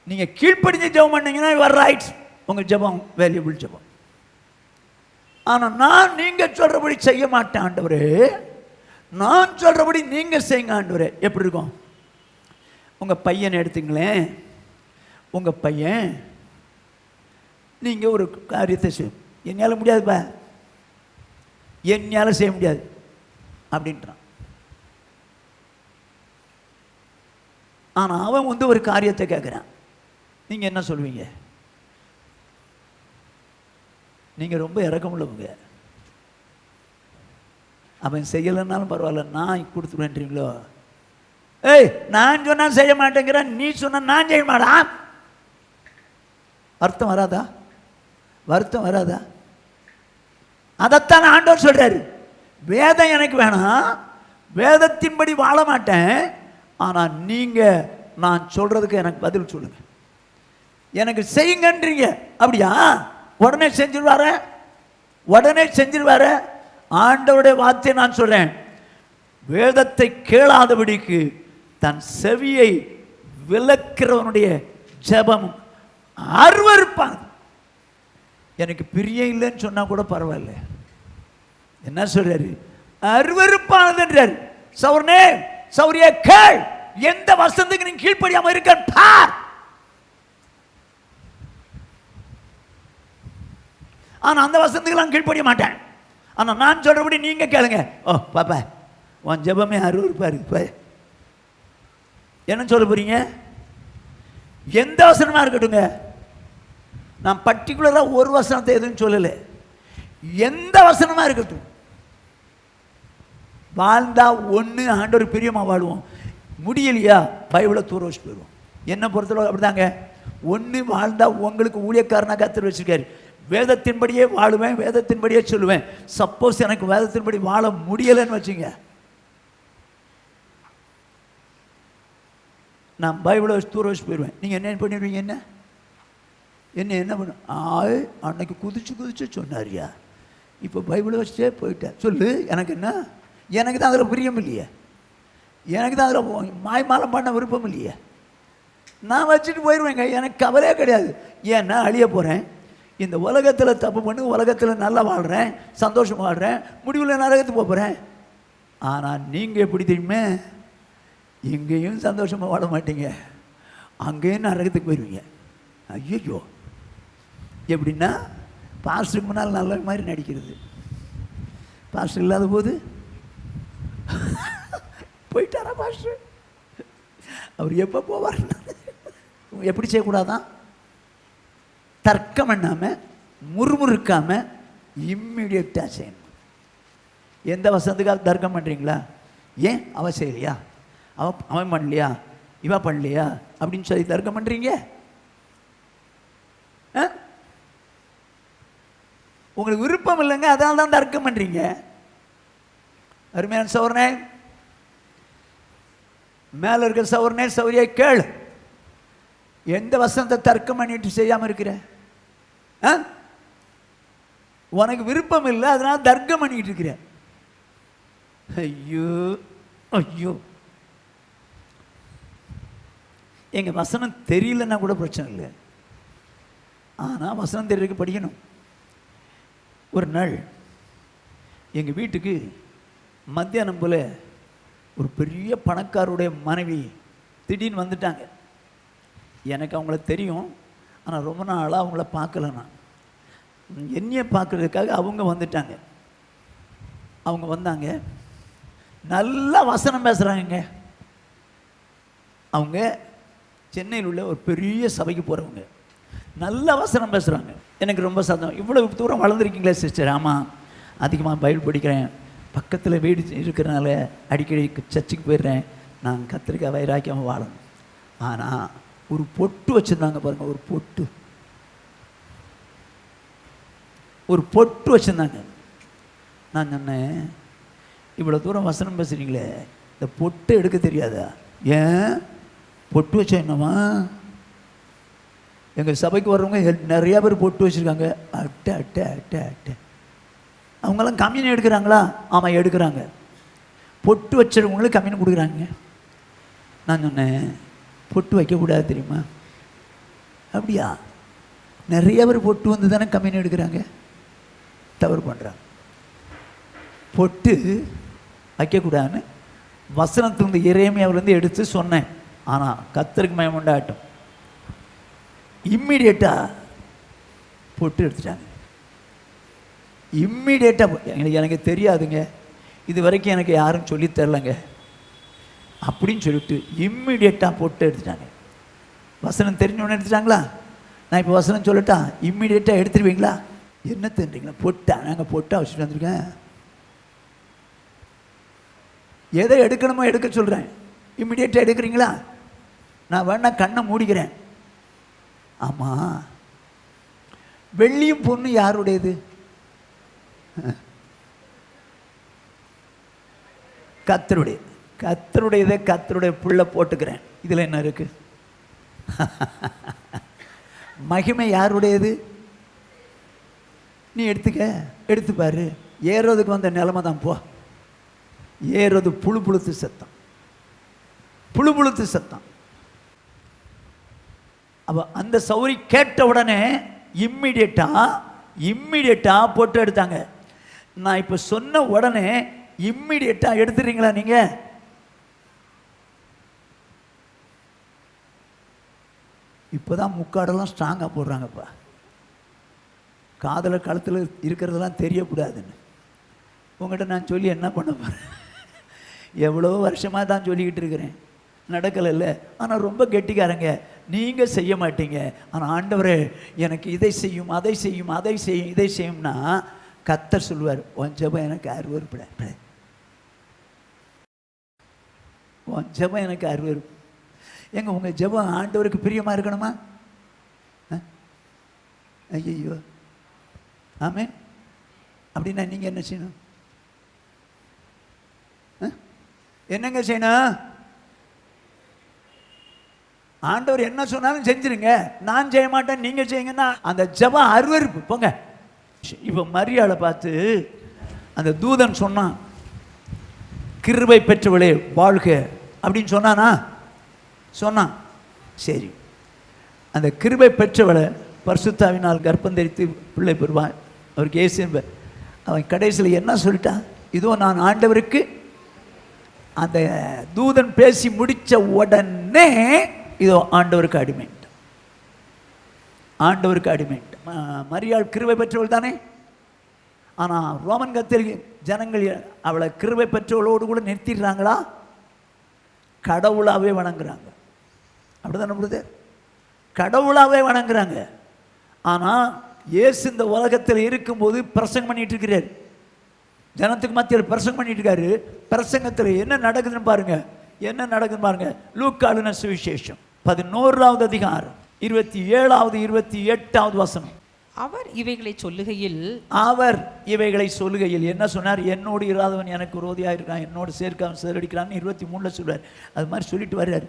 நீங்கள் கீழ்ப்படிஞ்சு ஜெபம் பண்ணீங்கன்னா யுவர் ரைட், உங்கள் ஜெபம் வேல்யூபிள் ஜெபம். ஆனால் நான் நீங்கள் சொல்கிறபடி செய்ய மாட்டேன் ஆண்டவரே, நான் சொல்கிறபடி நீங்கள் செய்யுங்க ஆண்டவரே. எப்படி இருக்கும்? உங்கள் பையனை எடுத்துங்களேன். உங்கள் பையன் நீங்கள் ஒரு காரியத்தை செய்யும், என்னால் முடியாதுப்பா, என்னால் செய்ய முடியாது அப்படின்றான். ஆனால் அவன் வந்து ஒரு காரியத்தை கேட்குறான். நீங்கள் என்ன சொல்லுவீங்க? நீங்கள் ரொம்ப இறக்கமுள்ளவங்க. அவன் செய்யலைன்னாலும் பரவாயில்ல, நான் கொடுத்துருவேன்றீங்களோ? ஏய், நான் சொன்னால் செய்ய மாட்டேங்கிறேன், நீ சொன்ன நான் செய்ய மாட்டா. வருத்தம் வராதா? வருத்தம் வராதா? அதைத்தான் ஆண்டவர் சொல்றாரு. வேதம் எனக்கு வேணாம், வேதத்தின்படி வாழ மாட்டேன், ஆனால் நீங்கள் நான் சொல்றதுக்கு எனக்கு பதில் சொல்லுங்க, எனக்கு செய்யுங்கன்றீங்க. அப்படியா? உடனே செஞ்சிருவார, உடனே செஞ்சிருவார. ஆண்டவருடைய வார்த்தையை நான் சொல்றேன், வேதத்தை கேளாதபடிக்கு தன் செவியை விலக்கிறவனுடைய ஜெபம் அருவருப்பான். எனக்கு பிரியம் இல்லைன்னு சொன்னா கூட பரவாயில்ல, என்ன சொல்றாரு? அருவருப்பானதுன்றார். சௌரனே சௌரிய கேள், எந்த வசனத்துக்கு நீங்க கீழ்ப்படியாம இருக்க பார். ஆனா அந்த வசனத்துக்கு நான் கீழ்ப்படிய மாட்டேன், ஆனா நான் சொல்றபடி நீங்க கேளுங்க. ஓ பாப்பா, உன் ஜெபமே அருவருப்பா இருக்கு. என்ன சொல்ல போறீங்க? எந்த வசனமா இருக்கட்டுங்க, நான் பர்டிகுலராக ஒரு வசனத்தை எதுவும் சொல்லலை, எந்த வசனமா இருக்கட்டும், வாழ்ந்தா ஒன்று ஆண்டவர் பிரியமாக வாழுவோம், முடியலையா பைபிளை தூர வச்சு போயிடுவோம். என்னை பொறுத்தளவு அப்படிதாங்க. ஒன்று வாழ்ந்தா உங்களுக்கு ஊழியக்காரனாக கர்த்தர் வச்சிருக்காரு, வேதத்தின்படியே வாழுவேன், வேதத்தின்படியே சொல்லுவேன். சப்போஸ் எனக்கு வேதத்தின்படி வாழ முடியலைன்னு வச்சுங்க, நான் பைபிளை வச்சு தூர வச்சு போயிடுவேன். நீங்கள் என்ன பண்ணிடுவீங்க? என்ன பண்ண? அன்னைக்கு குதிச்சு சொன்னாரியா, இப்போ பைபிளை வச்சுட்டே போயிட்டேன். சொல்லு, எனக்கு என்ன? எனக்கு தான் அதில் பிரியம் இல்லையே, எனக்கு தான் அதில் மாய்மாலம் பண்ண விருப்பம் இல்லையே. நான் வச்சுட்டு போயிடுவேங்க, எனக்கு கவலையே கிடையாது. ஏன்னா அழிய போகிறேன், இந்த உலகத்தில் தப்பு பண்ணி உலகத்தில் நல்லா வாழ்கிறேன், சந்தோஷமாக வாழ்கிறேன், முடிவில் நரகத்துக்கு போகிறேன். ஆனால் நீங்கள் எப்படி தெரியுமே, இங்கேயும் சந்தோஷமாக வாழ மாட்டீங்க, அங்கேயும் நரகத்துக்கு போயிடுவீங்க. ஐயோ, எப்படின்னா பாஸ்டருக்கு முன்னால் நல்ல மாதிரி நடிக்கிறது, பாஸ்டர் இல்லாத போது போயிட்டாரா பாஸ்டர், அவர் எப்போ போவார்? எப்படி செய்யக்கூடாதான்? தர்க்கம் பண்ணாமல் முறுமுறுக்காமல் இம்மிடியட்டாக செய்யணும். எந்த வசனத்துக்காக தர்க்கம் பண்ணுறீங்களா? ஏன் அவ செய்யலையா, அவன் பண்ணலையா, இவ பண்ணலையா அப்படின்னு சொல்லி தர்க்கம் பண்ணுறீங்க. உங்களுக்கு விருப்பம் இல்லைங்க, அதனால தான் தர்க்கம் பண்ணுறீங்க. அருமையான சௌரனே, மேலே இருக்க சௌரனே சௌரியை கேள், எந்த வசனத்தை தர்க்கம் பண்ணிட்டு செய்யாமல் இருக்கிற? உனக்கு விருப்பம் இல்லை, அதனால தர்க்கம் பண்ணிட்டு இருக்கிற. ஐயோ ஐயோ, எங்க வசனம் தெரியலன்னா கூட பிரச்சனை இல்லை, ஆனால் வசனம் தெரியறதுக்கு படிக்கணும். ஒரு நாள் எங்கள் வீட்டுக்கு மத்தியானம் போல் ஒரு பெரிய பணக்காருடைய மனைவி திடீர்னு வந்துட்டாங்க. எனக்கு அவங்கள தெரியும், ஆனால் ரொம்ப நாளாக அவங்கள பார்க்கல. நான் என்னையை பார்க்குறதுக்காக அவங்க வந்துட்டாங்க. அவங்க வந்தாங்க, நல்லா வசனம் பேசுகிறாங்க. அவங்க சென்னையில் உள்ள ஒரு பெரிய சபைக்கு போகிறவங்க, நல்ல வசனம் பேசுகிறாங்க. எனக்கு ரொம்ப சந்தோஷம். இவ்வளோ தூரம் வளர்ந்துருக்கீங்களே சிஸ்டர்? ஆமாம், அதிகமாக பைபிள் படிக்கிறேன், பக்கத்தில் வீடு இருக்கிறனால அடிக்கடி சர்ச்சுக்கு போயிடுறேன், நான் கத்திரிக்காய் வைராக்கியமாக வாழணும். ஆனால் ஒரு பொட்டு வச்சுருந்தாங்க பாருங்கள், ஒரு பொட்டு வச்சுருந்தாங்க. நான் சொன்னேன், இவ்வளோ தூரம் வசனம் பேசுகிறீங்களே, இந்த பொட்டு எடுக்க தெரியாதா? ஏன் பொட்டு வச்சா என்னவா? எங்கள் சபைக்கு வர்றவங்க நிறையா பேர் பொட்டு வச்சுருக்காங்க. அட்டை அட்டை அட்டை அட்டை. அவங்களாம் கம்யூன் எடுக்கிறாங்களா? ஆமாம் எடுக்கிறாங்க. பொட்டு வச்சுருவங்களுக்கு கம்யூன் கொடுக்குறாங்க. நான் சொன்னேன், பொட்டு வைக்கக்கூடாது தெரியுமா? அப்படியா? நிறைய பேர் பொட்டு வந்து தானே கம்யூன் எடுக்கிறாங்க, தவறு பண்ணுறாங்க. பொட்டு வைக்கக்கூடாதுன்னு வசனத்திலிருந்து எரேமியாவிலேருந்து எடுத்து சொன்னேன். ஆனால் கர்த்தருக்கு மகிமை உண்டாகட்டும், இம்மிடியேட்டாக பொட்டு எடுத்துட்டாங்க. இம்மிடியேட்டாக எனக்கு தெரியாதுங்க, இது வரைக்கும் எனக்கு யாரும் சொல்லித் தரலைங்க அப்படின்னு சொல்லிட்டு இம்மிடியேட்டாக பொட்டு எடுத்துட்டாங்க. வசனம் தெரிஞ்சவொன்னே எடுத்துட்டாங்களா? நான் இப்போ வசனம் சொல்லட்டா? இம்மிடியேட்டாக எடுத்துருவீங்களா? என்ன தெரிஞ்சுங்களா? பொட்டா? நாங்கள் பொட்டா வச்சுட்டு வந்திருக்கேன். எதை எடுக்கணுமோ எடுக்க சொல்கிறேன், இம்மிடியேட்டாக எடுக்கிறீங்களா? நான் வேணா கண்ணை மூடிக்கிறேன். ஆமாம், வெள்ளியும் பொண்ணு யாருடையது? கர்த்தருடைய. கர்த்தருடையதை கர்த்தருடைய புள்ள போட்டுக்கிறேன். இதில் என்ன இருக்கு? மகிமை யாருடையது? நீ எடுத்துக்க, எடுத்து பாரு. ஏறதுக்கு வந்த நிலைமை தான். போ, ஏறது புழு புழுத்து சத்தம், புழு புழுத்து சத்தம். அப்போ அந்த சௌரி கேட்ட உடனே இம்மிடியேட்டா போட்டு எடுத்தாங்க. நான் இப்போ சொன்ன உடனே இம்மிடியேட்டா எடுத்துறீங்களா? நீங்க இப்போதான் முக்காடெல்லாம் ஸ்ட்ராங்காக போடுறாங்கப்பா. காதல கழுத்தில் இருக்கிறதெல்லாம் தெரியக்கூடாதுன்னு உங்கள்கிட்ட நான் சொல்லி என்ன பண்ண போகிறேன்? எவ்வளோ வருஷமாக தான் சொல்லிக்கிட்டு இருக்கிறேன், நடக்கலைல்ல. ஆனால் ரொம்ப கெட்டிக்காரங்க, நீங்கள் செய்ய மாட்டீங்க. ஆனால் ஆண்டவரே எனக்கு இதை செய்யும், அதை செய்யும், அதை செய்யும், இதை செய்யும்னா கர்த்தர் சொல்லுவார், உன் ஜெபம் எனக்கு அருவருப்பட, உன் ஜெபம் எனக்கு அருவருப்பு. எங்க உங்கள் ஜெபம் ஆண்டவருக்கு பிரியமாக இருக்கணுமா? ஐயோ, ஆமே. அப்படின்னா நீங்கள் என்ன செய்யணும்? என்னங்க செய்யணும்? ஆண்டவர் என்ன சொன்னாலும் செஞ்சிருங்க. நான் செய்ய மாட்டேன், நீங்கள் செய்யுங்கன்னா அந்த ஜெபம் அருவருப்பு. போங்க. இப்போ மரியாதை பார்த்து அந்த தூதன் சொன்னான், கிருபை பெற்றவளே வாழ்க அப்படின்னு சொன்னானா? சொன்னான். சரி, அந்த கிருபை பெற்றவளை பரிசுத்தாவினால் கர்ப்பம் தரித்து பிள்ளை பெறுவான், அவருக்கு இயேசு என்பர். அவன் கடைசியில் என்ன சொல்லிட்டான்? இதோ நான் ஆண்டவருக்கு. அந்த தூதன் பேசி முடித்த உடனே இதோ ஆண்டவருக்கு அடிமை, ஆண்டவருக்கு அடிமை. மரியாள் கிருபை பெற்றவள் தானே. ஆனால் ரோமன் கத்தோலிக்க ஜனங்கள் அவளை கிருபை பெற்றவளோடு கூட நிறுத்திடுறாங்களா? கடவுளாகவே வணங்குறாங்க. அப்படிதான் நம்மளுது, கடவுளாகவே வணங்குறாங்க. ஆனால் இயேசு இந்த உலகத்தில் இருக்கும்போது பிரசங்கம் பண்ணிட்டு இருக்கிறார், ஜனத்துக்கு மத்தியில் பிரசங்கம் பண்ணிட்டு இருக்காரு. பிரசங்கத்தில் என்ன நடக்குதுன்னு பாருங்க, என்ன நடக்குதுன்னு பாருங்க. லூக்காளுன சுவிசேஷம் 11வது அதிகாரம் 27வது 28வது வசனம். அவர் இவைகளை சொல்லுகையில் என்ன சொன்னார்? என்னோடு இராதவன் எனக்கு விரோதியாக இருக்கான், என்னோடு சேர்க்காம சிதறடிக்கிறான்னு 23 சொல்றார். அது மாதிரி சொல்லிட்டு வர்றார்.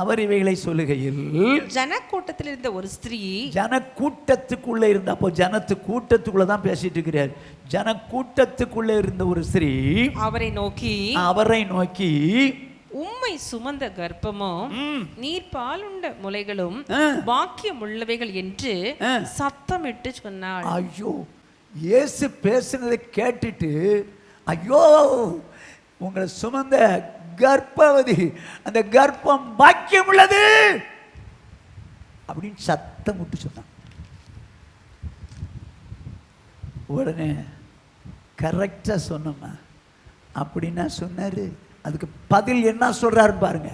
அவர் இவைகளை சொல்லுகையில் ஜனக்கூட்டத்தில் இருந்த ஒரு ஸ்திரீ, ஜனக்கூட்டத்துக்குள்ளே இருந்த, அப்போ ஜனத்து கூட்டத்துக்குள்ள தான் பேசிட்டு இருக்கிறார். ஜனக்கூட்டத்துக்குள்ளே இருந்த ஒரு ஸ்திரீ அவரை நோக்கி உம்மை சுமந்த கர்ப்பமும் நீர் பாலுண்ட முலைகளும் பாக்கியம் உள்ளவைகள் என்று சத்தமிட்டு சொன்னாள். ஐயோ, இயேசு பேசுனதை கேட்டுட்டு, ஐயோ உங்களை சுமந்த கர்ப்பவதி, அந்த கர்ப்பம் பாக்கியம் உள்ளது அப்படின்னு சத்தம் விட்டு சொன்னான். உடனே கரெக்டா சொன்னோம்மா அப்படின்னா சொன்னாரு. அதுக்கு பதில் என்ன சொல்றாரு பாருங்க.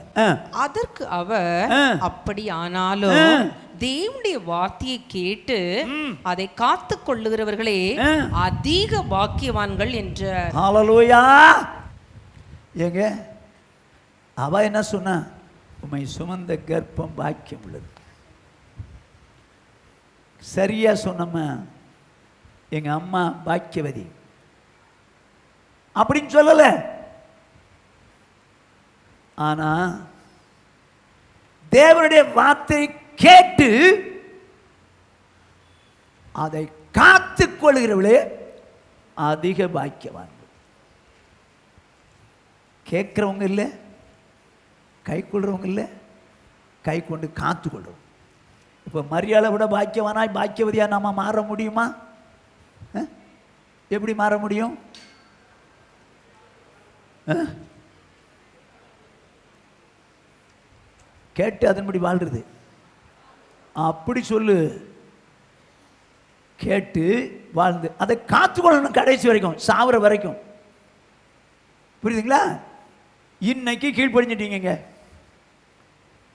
அதற்கு அவர், அப்படி ஆனாலும் தேவனுடைய வார்த்தையை கேட்டு அதை காத்து கொள்ளுகிறவர்களே அதிக பாக்கியவான்கள் என்றார். ஹல்லேலூயா. ஏங்க அவ என்ன சொன்னா? உம்மை சுமந்த கர்ப்பம் பாக்கியம் உள்ளது. சரியா சொன்னம்மா, எங்க அம்மா பாக்கியவதி அப்படின்னு சொல்லல. ஆனா தேவனுடைய வார்த்தை கேட்டு அதை காத்து கொள்கிறவளே அதிக பாக்கியவான். கேட்கிறவங்க இல்லை, கை கொள்றவங்க இல்லை, கை கொண்டு காத்து கொள்றவங்க. இப்போ மரியாதை விட பாக்கியவானாய் பாக்கியவதியா நாம மாற முடியுமா? எப்படி மாற முடியும்? கேட்டு அதன்படி வாழ்றது. அப்படி சொல்லு. கேட்டு வாழ்ந்து அதை காத்துக்கொள்ளணும் கடைசி வரைக்கும், சாவர வரைக்கும். புரியுதுங்களா? இன்னைக்கு கீழ்ப்படிஞ்சிட்டீங்க,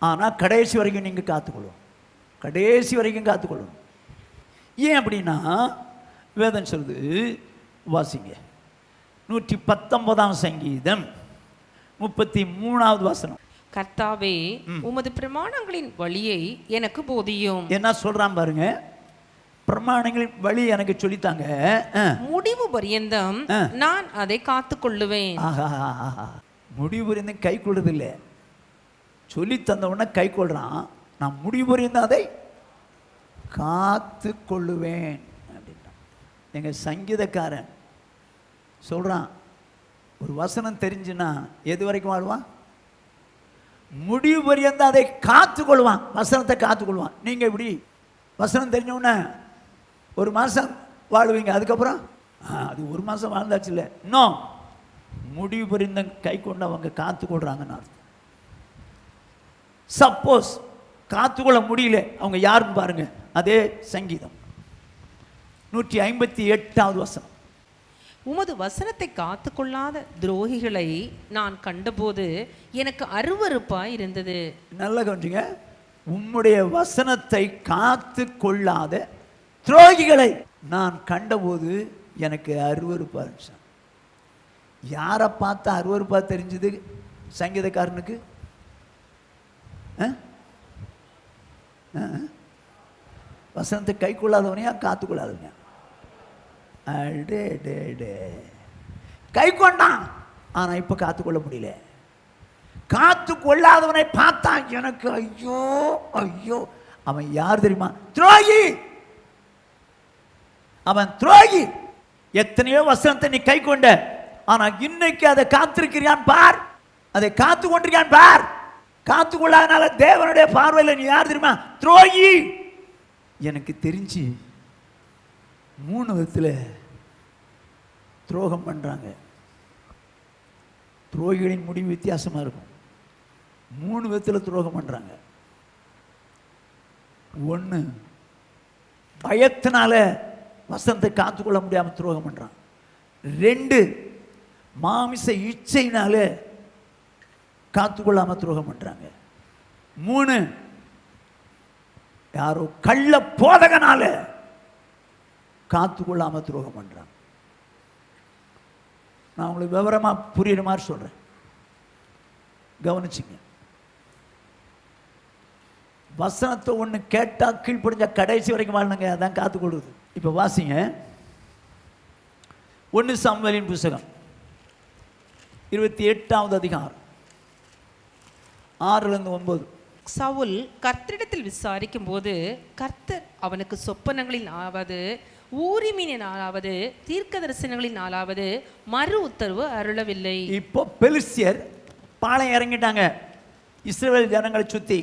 ஆனால் கடைசி வரைக்கும் நீங்கள் காத்துக்கொள்ளும், கடைசி வரைக்கும் காத்துக்கொள்ளணும். ஏன் அப்படின்னா வேதம் சொல்லுது, வாசிங்க 119 சங்கீதம் 33வது வசனம். கர்த்தாவே, உமது பிரமாணங்களின் வழியை எனக்கு போதியும். என்ன சொல்றான் பாருங்க, பிரமாணங்களின் வழி எனக்கு சொல்லித்தாங்க, முடிவு பரியந்தம் நான் அதை காத்துக்கொள்ளுவேன். முடிவு பரியந்தம் கை கொள்றதில்லை, சொல்லி தந்த உடனே கை கொள்றான். நான் முடிவு பரியந்தம் அதை காத்து கொள்ளுவேன் அப்படின்றான். எங்க சங்கீதக்காரன் சொல்றான், ஒரு வசனம் தெரிஞ்சுன்னா எது வரைக்கும் வாழ்வான்? முடிவு பரியந்தம் அதை காத்து கொள்வான், வசனத்தை காத்து கொள்வான். நீங்க இப்படி வசனம் தெரிஞ்ச உடனே ஒரு மாதம் வாழ்வீங்க, அதுக்கப்புறம் அது ஒரு மாதம் வாழ்ந்தாச்சு இல்லை, இன்னும் முடிவு புரிந்த கை கொண்டு அவங்க காத்துக்கொள்றாங்கன்னு அர்த்தம். சப்போஸ் காத்துக்கொள்ள முடியல, அவங்க யாருன்னு பாருங்க. அதே சங்கீதம் 158வது வசனம். உமது வசனத்தை காத்துக்கொள்ளாத துரோகிகளை நான் கண்டபோது எனக்கு அருவருப்பாய் இருந்தது. நல்ல கவனிங்க, உம்முடைய வசனத்தை காத்து கொள்ளாத துரோகிகளை நான் கண்டபோது எனக்கு அருவருப்பா இருந்துச்சு. யாரை பார்த்தா அருவருப்பா தெரிஞ்சது சங்கீதக்காரனுக்கு? வசனத்தை கை கொள்ளாதவனையா காத்து கொள்ளாதவனையா? அடே டே டே, கை கொண்டான், ஆனா இப்ப காத்துக்கொள்ள முடியல. காத்து கொள்ளாதவனை பார்த்தா எனக்கு ஐயோ ஐயோ. அவன் யார் தெரியுமா? துரோகி. அவன் துரோகி. எத்தனையோ வசனத்தை நீ கை கொண்ட, ஆனா இன்னைக்கு அதை காத்திருக்கிறான் பார், அதை காத்து கொண்டிருக்கான் பார். காத்து கொள்ளாதனால தேவனுடைய பார்வையில் நீ யார் தெரியுமா? துரோகி. எனக்கு தெரிஞ்சு 3 விதத்தில் துரோகம் பண்றாங்க. துரோகிகளின் முடிவு வித்தியாசமா இருக்கும். 3 விதத்தில் துரோகம் பண்றாங்க. 1, பயத்தினால வசனத்தை காத்துக்கொள்ள முடியாம துரோகம் பண்றான். 2, மாமிச இச்சையினால காத்துக்கொள்ளாம துரோகம் பண்றாங்க. 3, யாரோ கள்ள போதகனால காத்துக்கொள்ளாம துரோகம் பண்றாங்க. நான் உங்களுக்கு விவரமா புரியுற மாதிரி சொல்றேன், கவனிச்சுங்க. வசனத்தை ஒன்று கேட்டா கீழ்ப்படிஞ்ச கடைசி வரைக்கும் வாழ்னுங்க, அதான் காத்துக்கொள்வது. இப்ப வாசிங்க 1 சாமுவேலின் புத்தகம் 28வது அதிகாரம் 6-9. சவுல் கர்த்தரிடத்தில் விசாரிக்கும் போது கர்த்தர் அவனுக்கு சொப்பனங்களின் ஆவது, ஊரிமீனின் ஆளாவது, தீர்க்க தரிசனங்களின் ஆளாவது மறு உத்தரவு அருளவில்லை. இப்போ பெலிஸ்தியர் பாளையம் இறங்கிட்டாங்க இஸ்ரவேல் ஜனங்களை சுத்தி.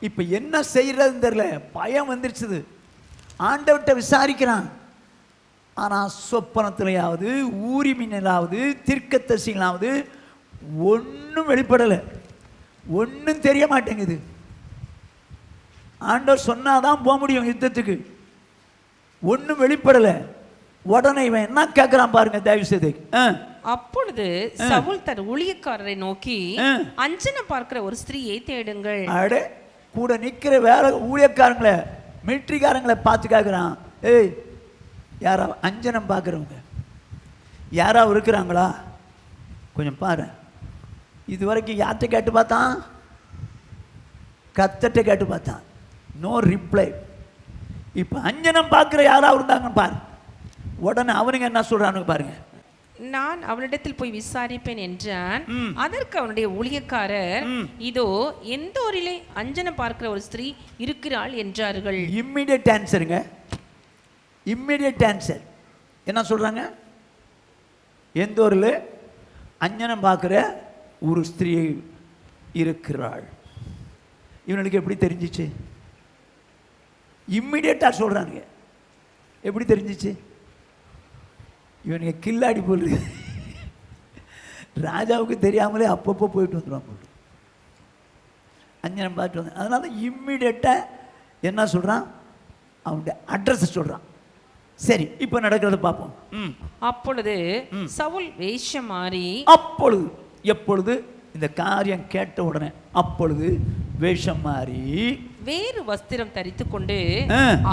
இப்ப என்ன செய்யறதுன்னு தெரியல, பயம் வந்துருச்சுது. ஆண்டவர்கிட்ட விசாரிக்கிறான், ஆனா சொப்பனத்திலாவது ஊரிமீனிலாவது தீர்க்க தரிசனங்களாவது ஒன்றும் வெளிப்படலை, ஒன்றும் தெரிய மாட்டேங்குது. ஆண்டவர் சொன்னாதான் போக முடியும் யுத்தத்துக்கு, ஒன்றும் வெளிப்படலை. உடனே இவன் என்ன கேட்கிறான் பாருங்க தயவு செய்து. அப்பொழுது சவுல் தன் ஊழியக்காரரை நோக்கி, அஞ்சனம் பார்க்கிற ஒரு ஸ்திரீயை தேடுங்கள். அடே, கூட நிற்கிற வேற ஊழியக்காரங்களை மிலிட்ரிக்காரங்களை பார்த்து கேட்குறான், ஏய் யாரா அஞ்சனம் பார்க்குறவங்க யாராவது இருக்கிறாங்களா கொஞ்சம் பாரு. இது வரைக்கும் யார்கிட்ட கேட்டு பார்த்தான்? கர்த்தர்ட்ட கேட்டு பார்த்தான், நோ ரிப்ளை. இப்போ அஞ்சனம் பார்க்குற யாராவது இருந்தாங்கன்னு பாரு. உடனே அவனுங்க என்ன சொல்றானுங்க பாருங்க. நான் அவனிடத்தில் போய் விசாரிப்பேன் என்றான். அதற்கு அவனுடைய ஊழியக்காரர், இதோ எந்த ஊரிலே அஞ்சனம் பார்க்கிற ஒரு ஸ்திரீ இருக்கிறாள் என்றார்கள். இம்மிடியட் ஆன்சருங்க, இம்மிடியட் ஆன்சர். என்ன சொல்றாங்க? எந்த ஊரில் அஞ்சனம் பார்க்குற ஒரு ஸ்திரீ இருக்கிறாள். இவனுக்கு எப்படி தெரிஞ்சிச்சு? இம்மிடியட்டா சொல்றானுங்க. எப்படி தெரிஞ்சிச்சு? இவனுக்கு கில்லாடி போல் ராஜாவுக்கு தெரியாமலே அப்பப்போ போயிட்டு வந்துடுவாங்க. அஞ்சனம் பார்த்து வந்தேன். அதனால இம்மிடியட்டாக என்ன சொல்கிறான், அவனுடைய அட்ரஸை சொல்கிறான். சரி, இப்போ நடக்கிறத பார்ப்போம். அப்பொழுது சவுல் வேஷம் மாறி, அப்பொழுது, எப்பொழுது இந்த காரியம் கேட்ட உடனே, அப்பொழுது வேஷம் மாறி வேறு வஸ்திரம் தரித்து கொண்டு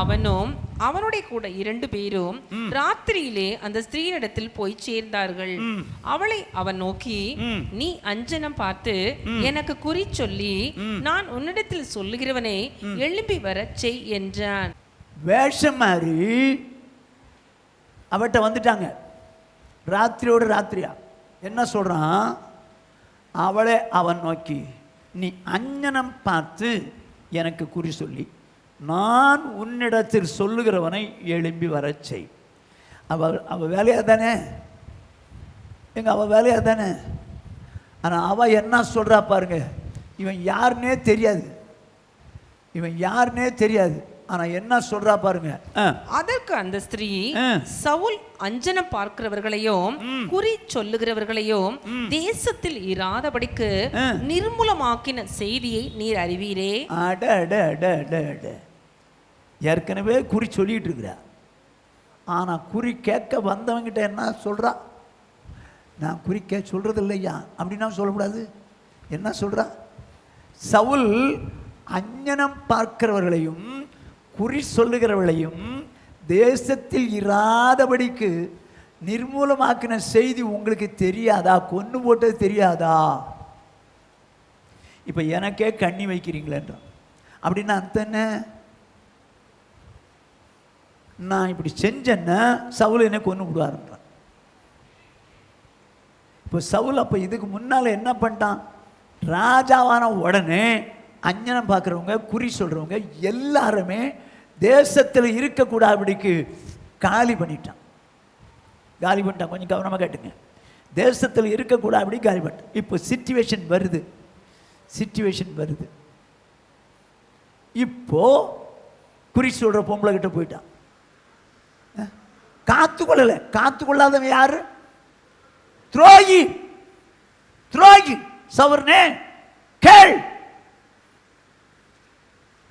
அவனும் அவனுடைய கூட 2 பேரும் ராத்திரியிலே அந்த ஸ்திரீனிடத்தில் போய் சேர்ந்தார்கள். அவளை அவன் நோக்கி, நீ அஞ்சனம் பார்த்து எனக்கு குறி சொல்லி நான் உன்னிடத்தில் சொல்லுகிறவனை எழும்பி வர செய் என்றான். வேஷம் மாறி அவட்ட வந்துட்டாங்க. ராத்திரியோடு ராத்திரியா என்ன சொல்றான், அவளை அவன் நோக்கி, நீ அஞ்சனம் பார்த்து எனக்கு குறி சொல்லி நான் உன்னிடத்தில் சொல்லுகிறவனை எழும்பி வர செய். அவ வேலையாக தானே, அவள் வேலையாக தானே. ஆனால் அவள் என்ன சொல்கிறா பாருங்க, இவன் யாருன்னே தெரியாது, இவன் யாருன்னே தெரியாது. ஆனா என்ன சொல்றா பாருங்க. அதற்கு அந்த ஸ்திரீ, சவுல் அஞ்சனம் பார்க்கிறவர்களையும் குறி சொல்லுகிறவர்களையும் தேசத்தில் இராதபடிக்கு நிர்மூலமாக்கின செய்தியை நீர் அறிவீரே. ஏற்கனவே குறி சொல்லிட்டு இருக்கிறா. ஆனா குறி கேட்க வந்தவங்கிட்ட என்ன சொல்றா, நான் குறி சொல்றது இல்லையா அப்படின்னா சொல்லக்கூடாது. என்ன சொல்றா, சவுல் அஞ்சனம் பார்க்கிறவர்களையும் குறி சொல்லுகிறவர்களையும் தேசத்தில் இராதபடிக்கு நிர்மூலமாக்கின செய்தி உங்களுக்கு தெரியாதா, கொண்டு போட்டது தெரியாதா? இப்ப எனக்கே கண்ணி வைக்கிறீங்களேன்ற அப்படின்னா அர்த்தம் என்ன, நான் இப்படி செஞ்சேன்னா சவுல் என்ன கொண்டு விடுவாருன்றான். இப்போ சவுல் அப்போ இதுக்கு முன்னால் என்ன பண்ணிட்டான், ராஜாவான உடனே அஞ்சனம் பார்க்குறவங்க குறி சொல்கிறவங்க எல்லாருமே தேசத்தில் இருக்கக்கூடாதபடிக்கு காலி பண்ணிட்டான். காலி பண்ணிட்டான். கொஞ்சம் கவனமாக கேட்டுங்க. தேசத்தில் இருக்கக்கூடாதபடி காலி பண்ணிட்டான். இப்போ சிச்சுவேஷன் வருது, சிச்சுவேஷன் வருது. இப்போ குறி சொல்கிற பொம்பளை கிட்ட போயிட்டான். காத்துக்கொள்ளலை. காத்துக்கொள்ளாதவன் யாரு? துரோகி. துரோகி. சவர்னே கேள்,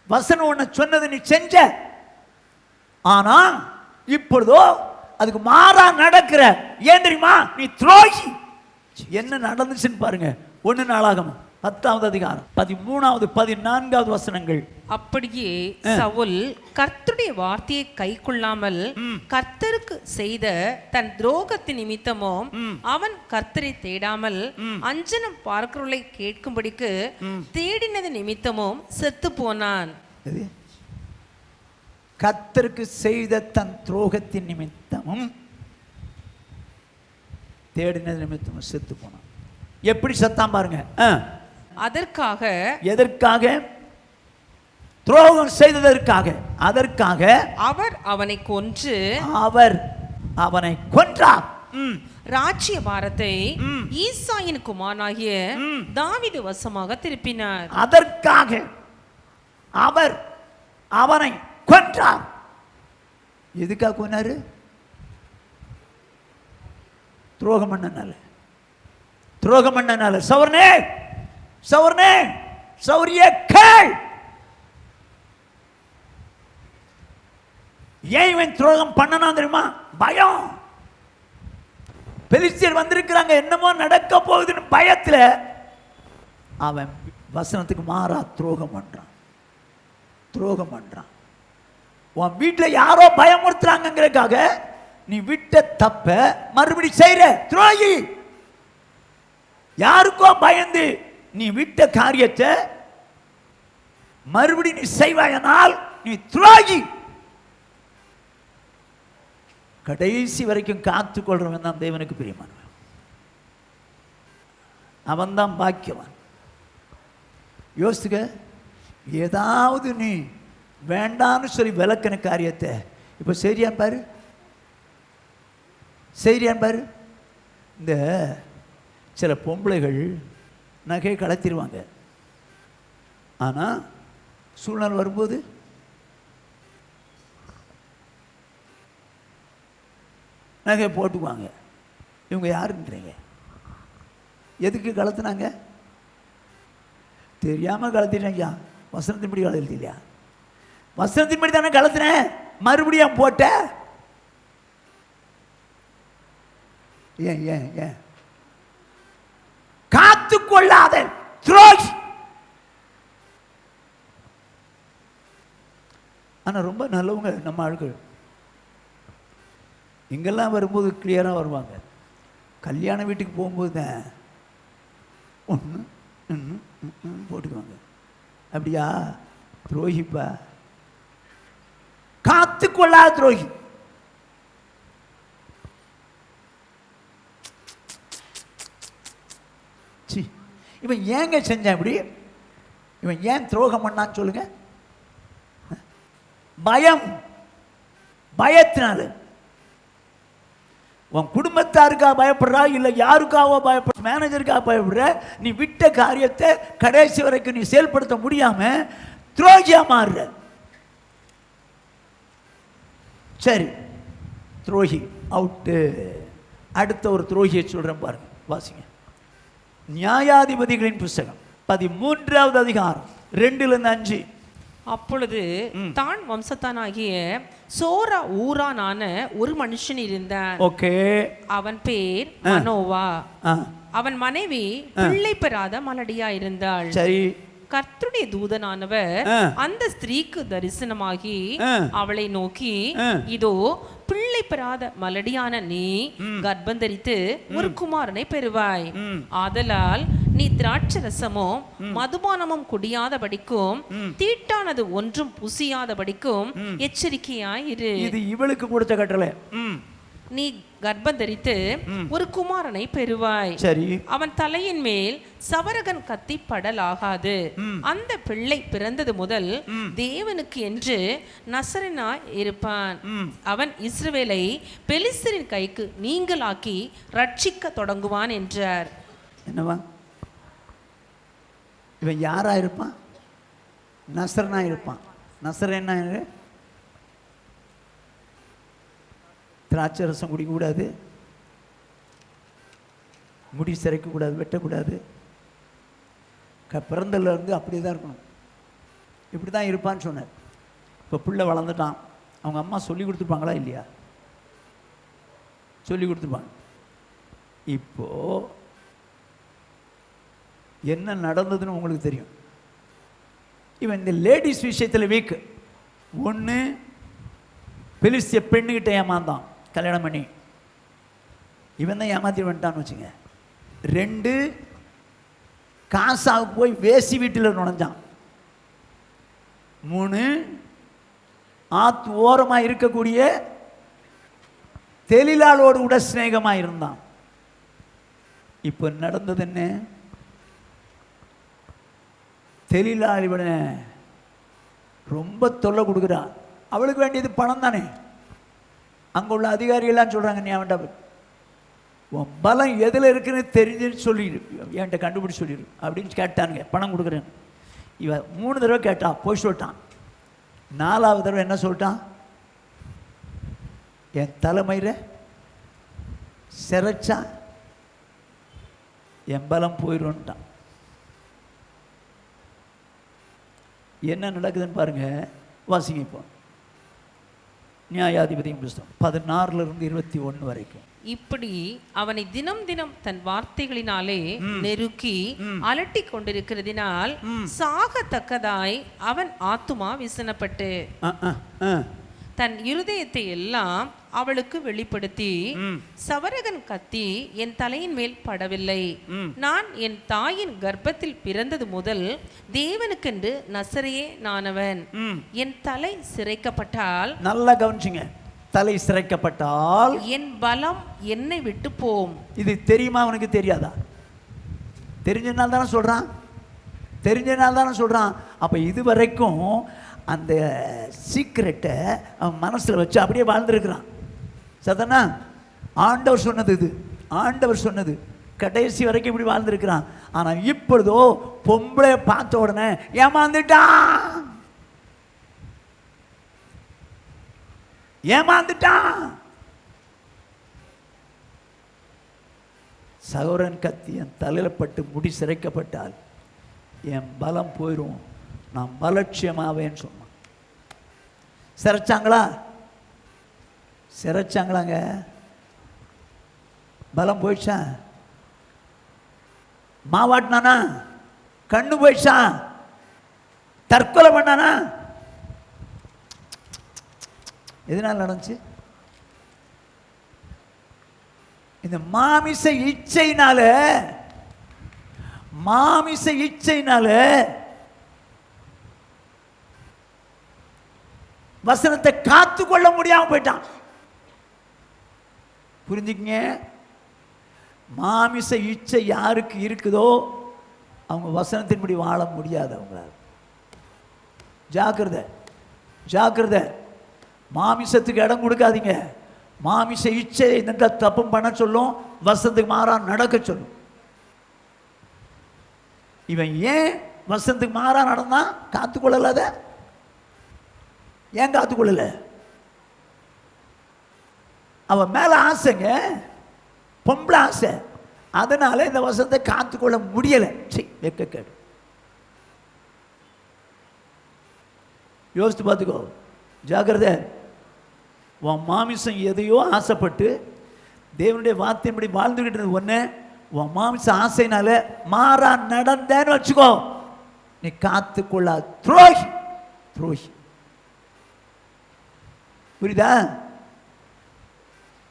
வசனம் ஒண்ணு சொன்னது நீ செஞ்ச, ஆனா இப்பொழுதோ அதுக்கு மாறா நடக்கிற. ஏன் தெரியுமா, நீ துரோகி. என்ன நடந்துச்சுன்னு பாருங்க. 1 நாளாகமம் 10வது அதிகாரம் 13வது 14வது வசனங்கள். அப்படியே சவுல் கர்த்தருடைய வார்த்தையை கைக்கொள்ளாமல் கர்த்தருக்கு செய்த தன் துரோகத்தின் நிமித்தமும் அவன் கர்த்தரை தேடாமல் அஞ்சனம் பார்க்கிறவர்களை கேட்கும்படிக்கு தேடினது நிமித்தமும் செத்து போனான். கர்த்தருக்கு செய்த தன் துரோகத்தின் நிமித்தமும் தேடினது நிமித்தமும் செத்து போனான். எப்படி செத்தான் பாருங்க. அதற்காக, எதற்காக? துரோகம் செய்ததற்காக. அதற்காக அவர் அவனை கொன்று, அவர் அவனை கொன்றார். ராஜ்ய பாரத்தை ஈசாயின் குமாரனாகிய தாவீது வசமாக திருப்பினார். அதற்காக அவர் அவனை கொன்றார். எதுக்காக கொன்னாரு? துரோகம் பண்ணனால. துரோகம் பண்ணனால. சவர்னே, சவர்னே, சௌரிய கேள். ஏன் இவன் துரோகம் பண்ணணும் தெரியுமா? பயம். பெலிஸ்தியர் வந்திருக்கிறாங்க, என்னமோ நடக்க போகுதுன்னு பயத்துல அவன் வசனத்துக்கு மாறா துரோகம் பண்றான். துரோகம் பண்றான். உன் வீட்டில் யாரோ பயமுறுத்துறாங்கிறதுக்காக நீ விட்ட தப்ப மறுபடி செய்யற துரோகி. யாருக்கோ பயந்து நீ விட்ட காரியத்தை மறுபடி நீ செய்வாயனால் நீ துரோகி. கடைசி வரைக்கும் காத்து கொள்றவன் தான் தேவனுக்கு பிரியமானவன். அவன் தான் பாக்கியவான். யோசிக்க, ஏதாவது நீ வேண்டான்னு சொல்லி விளக்கின காரியத்தை இப்ப சரியான் பாரு, சரியான் பாரு. இந்த சில பொம்பளைகள் நகையை கலத்திடுவாங்க, ஆனா சூழ்நிலை வரும்போது நகையை போட்டுக்குவாங்க. இவங்க யாருன்றீங்க? எதுக்கு கலத்துனாங்க? தெரியாமல் கலத்திட்டேன் ஐயா. வசனத்தின்படி கலத்திலையா? வசனத்தின்படி தானே கலத்தினேன், மறுபடியும் போட்ட. ஏன் ஏன் ஏன் காத்து கொள்ளாத துரோகி. ஆனால் ரொம்ப நல்லவங்க நம்ம ஆட்கள். இங்கெல்லாம் வரும்போது கிளியராக வருவாங்க. கல்யாண வீட்டுக்கு போகும்போது தான் ஒன்று போட்டுக்குவாங்க. அப்படியா? துரோகிப்பா, காத்து கொள்ளாத துரோகி. இவன் ஏங்க செஞ்சான் இப்படி? இவன் ஏன் துரோகம் பண்ணான்னு சொல்லுங்க. பயம், பயத்தினால. உன் குடும்பத்தாருக்காக பயப்படுறா, இல்லை யாருக்காக பயப்படுற, மேனேஜருக்காக பயப்படுற. நீ விட்ட காரியத்தை கடைசி வரைக்கும் நீ செயல்படுத்த முடியாம துரோகியா மாறுற. சரி, துரோகி அவுட்டு. அடுத்த ஒரு துரோகியை சொல்றேன் பாருங்க, வாசிங்க. நியாயாதிபதிகளின் புஸ்தகம் 13வது அதிகாரம் 2-5. அப்பொழுது தான் வம்சத்தானாகிய சோரா ஊரானான ஒரு மனுஷன் இருந்தான். ஓகே. அவன் பேர் மனோவா. அவன் மனைவி பிள்ளை பெறாத மலடியா இருந்தாள். சரி. கர்த்தருடைய தூதனானவர் அந்த ஸ்திரீக்கு தரிசனமாகி அவளை நோக்கி, இதோ பிள்ளை பெறாத மலடியான நீ கர்ப்பந்தரித்து ஒரு குமாரனை பெறுவாய். ஆதலால் நீ திராட்சரசமோ மதுபானமும் குடியாதபடிக்கும் தீட்டானது ஒன்றும் புசியாதபடிக்கும் எச்சரிக்கையாயிரு. இது இவளுக்கு கொடுத்த கட்டளை. நீ கர்ப்பந்தரித்து ஒரு குமாரனை பெறுவாய். சரி. அவன் தலையின் மேல் சவரகன் கத்தி படலாகாது. அந்த பிள்ளை பிறந்தது முதல் தேவனுக்கு என்று நசரனாய் இருப்பான். அவன் இஸ்ரவேலை பெலிஸ்தரின் கைக்கு நீங்களாக்கி ரட்சிக்க தொடங்குவான் என்றார். என்னவா? இவன் யாரா இருப்பான்? நசரனா இருப்பான். நசரனா திராட்சை ரசம் குடிக்கக்கூடாது, முடி சிரைக்கக்கூடாது, வெட்டக்கூடாது. பிறந்தலேருந்து அப்படியே தான் இருக்கணும். இப்படி தான் இருப்பான்னு சொன்னார். இப்போ பிள்ளை வளர்ந்துட்டான். அவங்க அம்மா சொல்லி கொடுத்துருப்பாங்களா இல்லையா? சொல்லி கொடுத்துருப்பாங்க. இப்போது என்ன நடந்ததுன்னு உங்களுக்கு தெரியும். இவன் இந்த லேடிஸ் விஷயத்தில் வீக்கு. ஒன்று, பெலிஸ்திய பெண்ணுக்கிட்ட ஏமாந்தான் கல்யாணம் பண்ணி. இவன் தான் ஏமாத்தி வந்துட்டான்னு வச்சுங்க. 2, காசாவுக்கு போய் வேசி வீட்டில் நுழைஞ்சான். 3, ஆத்து ஓரமாக இருக்கக்கூடிய தெளிலாளோடு கூட சிநேகமாக இருந்தான். இப்போ நடந்தது என்ன? தெளிலாளிவன ரொம்ப தொல்லை கொடுக்குறான். அவளுக்கு வேண்டியது பணம் தானே. அங்கே உள்ள அதிகாரிகள்லாம் சொல்கிறாங்க, நீ அவன்டா உன் பலம் எதில் இருக்குன்னு தெரிஞ்சுன்னு சொல்லிடு, என்கிட்ட கண்டுபிடிச்சி சொல்லிடு அப்படின்னு கேட்டானுங்க. பணம் கொடுக்குறேன். இவன் 3 தடவை கேட்டான், போய் சொல்லிட்டான். 4வது தடவை என்ன சொல்லிட்டான்? என் தலைமையில் சிறைச்சா என் பலம் போயிடும்ட்டான். என்ன நடக்குதுன்னு பாருங்க, வாசிங்க. இப்போ நியாயாதிபதியின் புஸ்தகம் 16-21 வரைக்கும். இப்படி அவனை தினம் தினம் தன் வார்த்தைகளினாலே நெருக்கி அலட்டி கொண்டிருக்கிறதினால் சாகத்தக்கதாய் அவன் ஆத்துமா விசனப்பட்டு தன் இருதயத்தை எல்லாம் அவளுக்கு வெளிப்படுத்தி, சவரகன் கத்தி என் தலையின் மேல் படவில்லை. நான் என் தாயின் கர்ப்பத்தில் பிறந்தது முதல் தேவனுக்கென்று நசரேயே நானவன். என் தலை சிரைக்கப்பட்டால், நல்லா கவனிச்சுங்க, தலை சிரைக்கப்பட்டால் என் பலம் என்னை விட்டு போம். இது தெரியுமா? அவனுக்கு தெரியாதா? தெரிஞ்சனால தானே சொல்றான். தெரிஞ்சனால தானே சொல்றான். அப்ப இது வரைக்கும் அந்த சீக்கிரட்டை அவன் மனசில் வச்சு அப்படியே வாழ்ந்துருக்கிறான். சதனா, ஆண்டவர் சொன்னது இது. ஆண்டவர் சொன்னது கடைசி வரைக்கும் இப்படி வாழ்ந்துருக்கிறான். ஆனால் இப்பொழுதோ பொம்பளை பார்த்த உடனே ஏமாந்துட்டான். ஏமாந்துட்டான். சகோதரன் கத்தி என் தலையில் பட்டு முடி சிரைக்கப்பட்டால் என் பலம் போயிடும், நான் பலட்சியமாவேன்னு சொன்னான். சிறைச்சாங்களா? சிறைச்சாங்களாங்க? பலம் போயிடுச்சா? மாவாட்டினானா? கண்ணு போயிடுச்சா? தற்கொலை பண்ணானா? எதனால் நடந்துச்சு? இந்த மாமிச இச்சைனால வசனத்தை காத்து கொள்ள முடியாம போயிட்டான். புரிஞ்சுக்கங்க, மாமிச இச்சை யாருக்கு இருக்குதோ அவங்க வசனத்தின்படி வாழ முடியாது. அவங்களால. ஜாக்கிரதை, ஜாக்கிரதை. மாமிசத்துக்கு இடம் கொடுக்காதீங்க. மாமிச இச்சை இந்த தப்பும் பண்ண சொல்லும், வசனத்துக்கு மாறா நடக்க சொல்லும். இவன் ஏன் வசனத்துக்கு மாறா நடந்தா? காத்துக்கொள்ளலாத. ஏன் காத்துக்கொள்ளல? அவன் மேல ஆசைங்க, பொம்பளை ஆசை. அதனால இந்த வசனத்தை காத்துக்கொள்ள முடியல. வெக்கக்கேடு. யோசித்து பார்த்துக்கோ. ஜாக்கிரதை. உன் மாமிசம் எதையோ ஆசைப்பட்டு தேவனுடைய வார்த்தையின்படி வாழ்ந்துகிட்டு ஒன்று, உன் மாமிச ஆசைனால மாறா நடந்தேன்னு வச்சுக்கோ, நீ காத்துக்கொள்ள துரோகி. துரோகி. புரியுதா?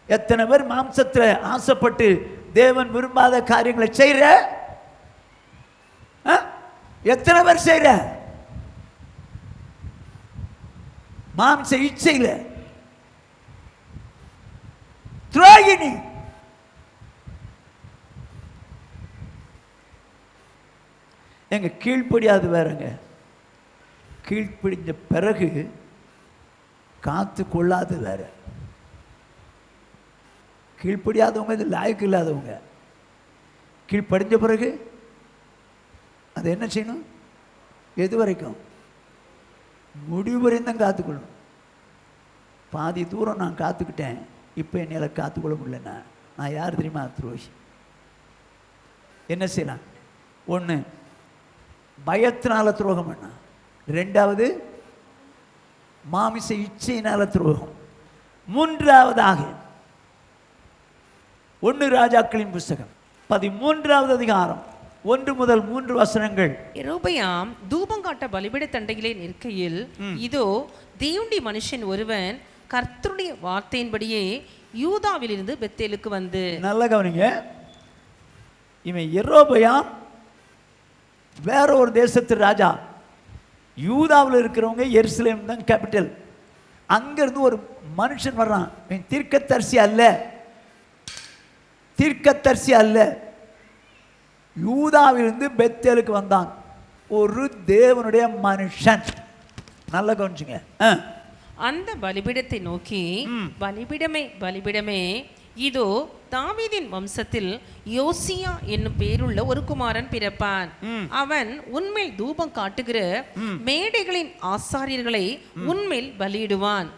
எத்தனை பேர் மாம்சத்தில் ஆசைப்பட்டு தேவன் விரும்பாத காரியங்களை செய்யற? எத்தனை பேர் செய்யற? மாம்ச இச்சையில் துரோகினி. எங்க கீழ்ப்படியாது வேறங்க. கீழ்ப்படிஞ்ச பிறகு காத்து கொள்ளாது வேற. கீழ்ப்படியாதவங்க இது லாய்க்கு இல்லாதவங்க. கீழ்ப்படிஞ்ச பிறகு அது என்ன செய்யணும்? எது வரைக்கும்? முடிவு வரையும் தான் காத்துக்கொள்ளணும். பாதி தூரம் நான் காத்துக்கிட்டேன், இப்போ என்னால் காத்துக்கொள்ள முடியலண்ணா. நான் யார் தெரியுமா? துரோகி. என்ன செய்யலாம்? ஒன்று, பயத்தினால துரோகம் பண்ண. ரெண்டாவது, மாமிச இச்சையினால துரோகம். மூன்றாவதாக 1 ராஜாக்களின் புஸ்தகம் 13வது அதிகாரம் 1 முதல் 3 வசனங்கள். யெரொபெயாம் தூபம் காட்ட பலிபீட தண்டையிலே நிற்கையில், இதோ தேவனுடைய மனுஷன் ஒருவன் கர்த்தருடைய வார்த்தையின்படியே யூதாவிலிருந்து பெத்தேலுக்கு வந்து. நல்ல கவனிங்க. இவன் யெரொபெயாம் வேற ஒரு தேசத்து ராஜா. யூதாவில் இருக்கிறவங்க எருசலேம் தான் கேபிட்டல். அங்கிருந்து ஒரு மனுஷன் வர்றான். தீர்க்கதரிசி அல்ல, தீர்க்கதரிசி அல்ல. யூதாவிலிருந்து பெத்தேலுக்கு வந்தான். ஒரு தேவனுடைய மனுஷன். நல்ல கவனிச்சுங்க. அந்த பலிபீடத்தை நோக்கி, பலிபீடமே பலிபீடமே, இதோ தாவீதின் வம்சத்தில் யோசியா என்னும் பேருள்ள ஒரு குமாரன் பிறப்பான். அவன் உன்மேல் தூபம் காட்டுகிற மேடைகளின் ஆசாரியர்களை உன்மேல் பலியிடுவான்.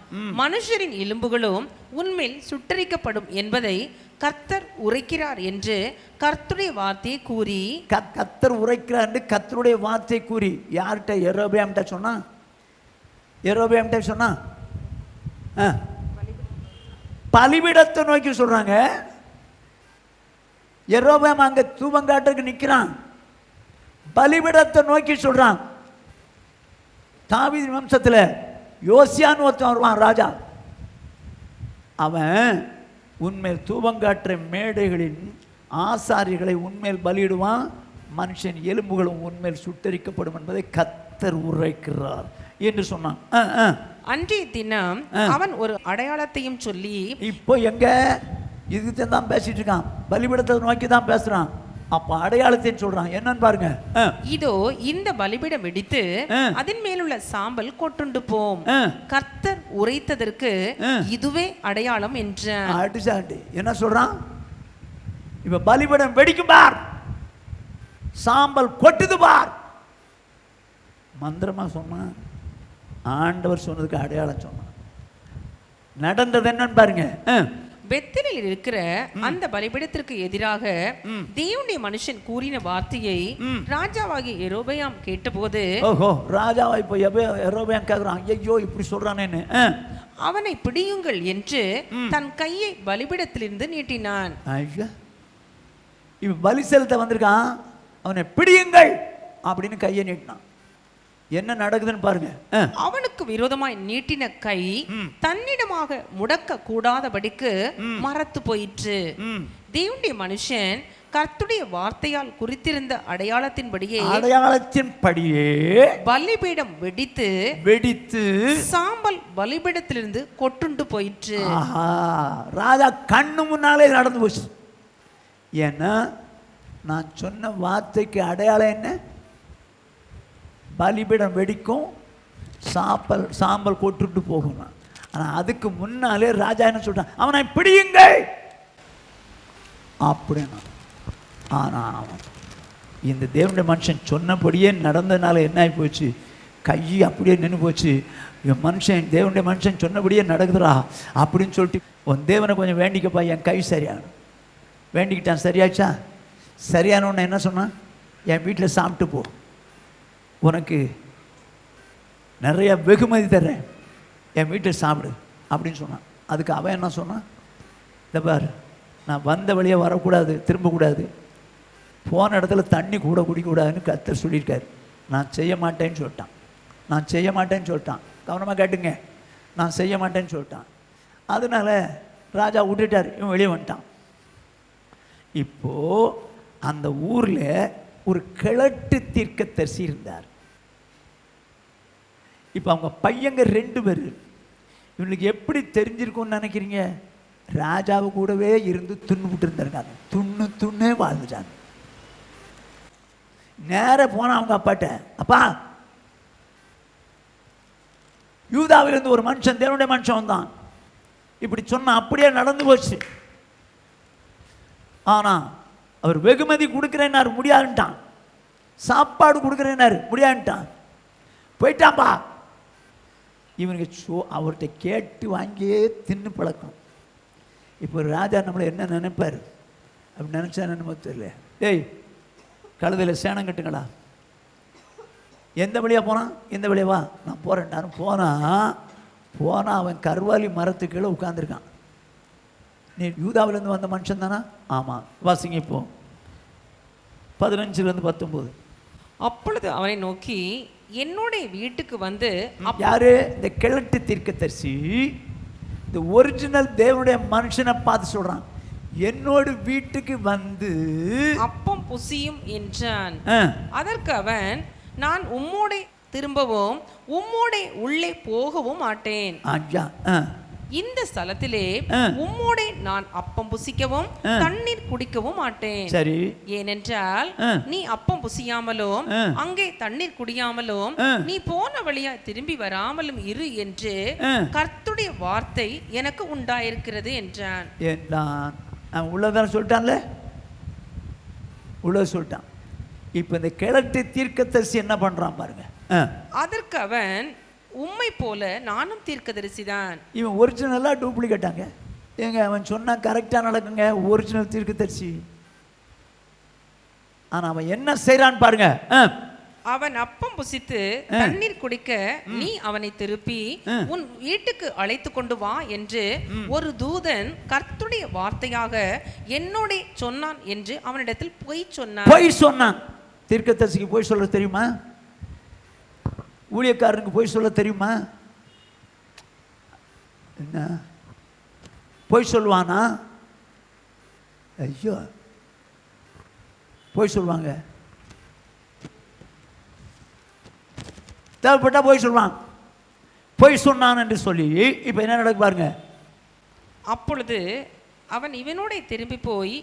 மனுஷரின் எலும்புகளும் உன்மேல் சுட்டரிக்கப்படும் என்பதை கர்த்தர் உரைக்கிறார் என்று கர்த்தருடைய வார்த்தையை கூறி. கர்த்தர் உரைக்கிறார் என்று கர்த்தருடைய வார்த்தை கூறி யார்கிட்ட? யெரொபெயாம்கிட்ட சொன்னா. யெரொபெயாம்கிட்ட சொன்னா பலிபீடத்தை நோக்கி சொல்றாங்க. யெரொபெயாம் அங்க தூபங்காட்டுக்கு நிற்கிறான். பலிபீடத்தை நோக்கி சொல்றான். தாவீது வம்சத்தில் யோசியான்னு ஒருத்தன் வருவான் ராஜா. அவன் உன்மேல் தூபங்காட்டுற மேடைகளின் ஆசாரிகளை உன்மேல் பலியிடுவான். மனுஷன் எலும்புகளும் உன்மேல் சுட்டரிக்கப்படும் என்பதை கர்த்தர் உரைக்கிறார் என்று சொன்னான். அன்றைய தினம் அவன் ஒரு அடையாளத்தையும் சொல்லி. இப்போ எங்க இதுக்கு தான் பேசிட்டு இருக்கான். பலிபீடத்தை நோக்கி தான் பேசுறான். அப்ப அடையாளத்தையும் சொல்றான். என்னன்னு பாருங்க. இதோ இந்த பலிபீடம் வெடித்து அதன் மேலுள்ள சாம்பல் கொட்டுண்டு போம். கர்த்தர் உரைத்ததற்கு இதுவே அடையாளம் என்றான். என்ன சொல்றான்? இப்ப பலிபீடம் வெடிக்கும் பார், சாம்பல் கொட்டுது பார். மந்திரமா சொன்னான். ஆண்டவர் சொன்னதுக்கு அடையாளம் சொன்னான். நடந்தது என்னன்னு பாருங்க. பெத்தேலில் இருக்கிற அந்த பலிபீடத்திற்கு எதிராக தேவனுடைய மனுஷன் கூறின வார்த்தையை ராஜாவாகிய யெரொபெயாம் கேட்டபோது, ஓஹோ, ராஜாவா இப்போ யெரொபெயாம் கேட்குறான், ஐயோ இப்படி சொல்றானேன்னு. அவனை பிடியுங்கள் என்று தன் கையை பலிபீடத்திலிருந்து நீட்டினான். ஐயா, இவன் பலி செலுத்த வந்திருக்கான், அவனை பிடியுங்கள் அப்படின்னு கையை நீட்டினான். என்ன நடக்குதுன்னு பாருங்க. அவனுக்கு விரோதமாய் நீட்டின கை தன்னிடமாக முடக்க கூடாதபடிக்கு மரத்து போயிற்று. தேவனுடைய மனுஷன் கர்த்தருடைய வார்த்தையால் குறித்திருந்த அடையாளத்தின்படியே பலிபீடம் வெடித்து சாம்பல் பலிபீடத்திலிருந்து கொட்டுண்டு போயிற்று. ராஜா கண்ணு முன்னாலே நடந்து போச்சு. ஏன்னா நான் சொன்ன வார்த்தைக்கு அடையாளம் என்ன? பலிபீடம் வெடிக்கும், சாம்பல் கொட்டுட்டு போகும். ஆனால் அதுக்கு முன்னாலே ராஜா என்ன சொல்றான், அவனை பிடியுங்கள் அப்படின்னா. ஆனால் அவன் இந்த தேவனுடைய மனுஷன் சொன்னபடியே நடந்ததுனால என்ன ஆகி போச்சு, கை அப்படியே நின்று போச்சு. என் மனுஷன் தேவனுடைய மனுஷன் சொன்னபடியே நடக்குதுரா அப்படின்னு சொல்லிட்டு, உன் தேவனை கொஞ்சம் வேண்டிக்கப்பா, என் கை சரியாகணும். வேண்டிக்கிட்டான், சரியாச்சா? சரியானவன என்ன சொன்னான், என் வீட்டில் சாப்பிட்டு போ, உனக்கு நிறைய வெகுமதி தர்றேன், என் வீட்டில் சாப்பிடு அப்படின்னு சொன்னான். அதுக்கு அவன் என்ன சொன்னான், இந்த பார், நான் வந்த வழியே வரக்கூடாது, திரும்பக்கூடாது, போன இடத்துல தண்ணி கூட குடிக்கக்கூடாதுன்னு கர்த்தர் சொல்லியிருக்காரு, நான் செய்ய மாட்டேன்னு சொல்லிட்டான். நான் செய்ய மாட்டேன்னு சொல்லிட்டான். கவனமாக கேட்டுங்க, நான் செய்ய மாட்டேன்னு சொல்லிட்டான். அதனால ராஜா விட்டுட்டார், இவன் வெளியே வந்துட்டான். இப்போது அந்த ஊரில் ஒரு கிழட்டு தீர்க்கதரிசி இருந்தார். இப்போ அவங்க பையங்க 2 பேர். இவனுக்கு எப்படி தெரிஞ்சிருக்கும்னு நினைக்கிறீங்க? ராஜாவை கூடவே இருந்து துண்ணுவிட்டு இருந்திருக்காங்க, துண்ணே வாழ்ந்துட்டாங்க. நேர போன அவங்க அப்பாட்ட, அப்பா, யூதாவிலிருந்து ஒரு மனுஷன், தேவனுடைய மனுஷன் வந்தான், இப்படி சொன்ன அப்படியே நடந்து போச்சு. ஆனா அவர் வெகுமதி கொடுக்குறேன்னாரு, முடியாதுட்டான். சாப்பாடு கொடுக்குறேன்னாரு, முடியாதுட்டான். போயிட்டான்பா. இவனுக்கு அவர்கிட்ட கேட்டு வாங்கியே தின்னு பழக்கம். இப்போ ராஜா நம்மளை என்ன நினைப்பார் அப்படி நினச்சா என்னமோ தெரியல. டேய், கழுதையில் சேனம் கட்டுங்களா, எந்த வழியாக போனான், எந்த வழியாக வா, நான் போகிறேன். போனால் அவன் கருவாலி மரத்துக்கு கீழே உட்காந்துருக்கான். நீ யூதாவிலேருந்து வந்த மனுஷன் தானா? ஆமாம். வாசிங்க இப்போ 15 19. அப்பொழுது அவனை நோக்கி, என்னுடைய வீட்டுக்கு வந்து. யாரு? இந்த கிழட்டு தீர்க்கதரிசி இந்த ஒரிஜினல் தேவனுடைய மனுஷனை பார்த்து சொல்றான், என்னோட வீட்டுக்கு வந்து அப்பம் புசியும் என்றான். அதற்கு அவன், நான் உம்மோடே திரும்பவும் உம்மோடே உள்ளே போகவும் மாட்டேன். இந்த ஸ்தலத்திலே உம்மோடே நான் அப்பம் புசிக்கவும் தண்ணீர் குடிக்கவும் மாட்டேன். சரி. ஏனென்றால் நீ அப்பம் புசியாமலும் அங்கே தண்ணீர் குடியாமலும் நீ போன வழியா திரும்பி வராமலும் இரு என்று கர்த்தருடைய வார்த்தை எனக்கு உண்டாயிருக்கிறது என்றான். உள்ளதான் சொல்லிட்டான்ல, உள்ள சொல்லிட்டான். இப்ப இந்த கிழட்டு தீர்க்கதரிசி என்ன பண்றான் பாருங்க. அதற்கு அவன், உம்மை போல நானும் தீர்க்கதரிசிதான். இவன் ஒரிஜினலா டூப்ளிகேட்டாங்க. ஏங்க, அவன் சொன்னா கரெக்டா நடக்குங்க, ஒரிஜினல் தீர்க்கதரிசி. ஆனா அவன் என்ன செய்யறான் பாருங்க. அவன் அப்பம் புசித்து தண்ணீர் குடிக்க நீ அவனை திருப்பி உன் வீட்டுக்கு அழைத்து கொண்டு வா என்று ஒரு தூதன் கர்த்தருடைய வார்த்தையாக என்னோட சொன்னான் என்று அவனிடத்தில் பொய் சொன்னான். தீர்க்கதரிசிக்கு பொய் சொல்ல தெரியுமா? ஊழியக்காரனுக்கு பொய் சொல்ல தெரியுமா? என்ன பொய் சொல்லுவானா? ஐயோ, பொய் சொல்லுவாங்க. தேவைப்பட்டா பொய் சொல்லுவான். பொய் சொன்னான் என்று சொல்லி இப்ப என்ன நடக்கு பாருங்க. அப்பொழுது அவன் இவனோட திரும்பி போய்,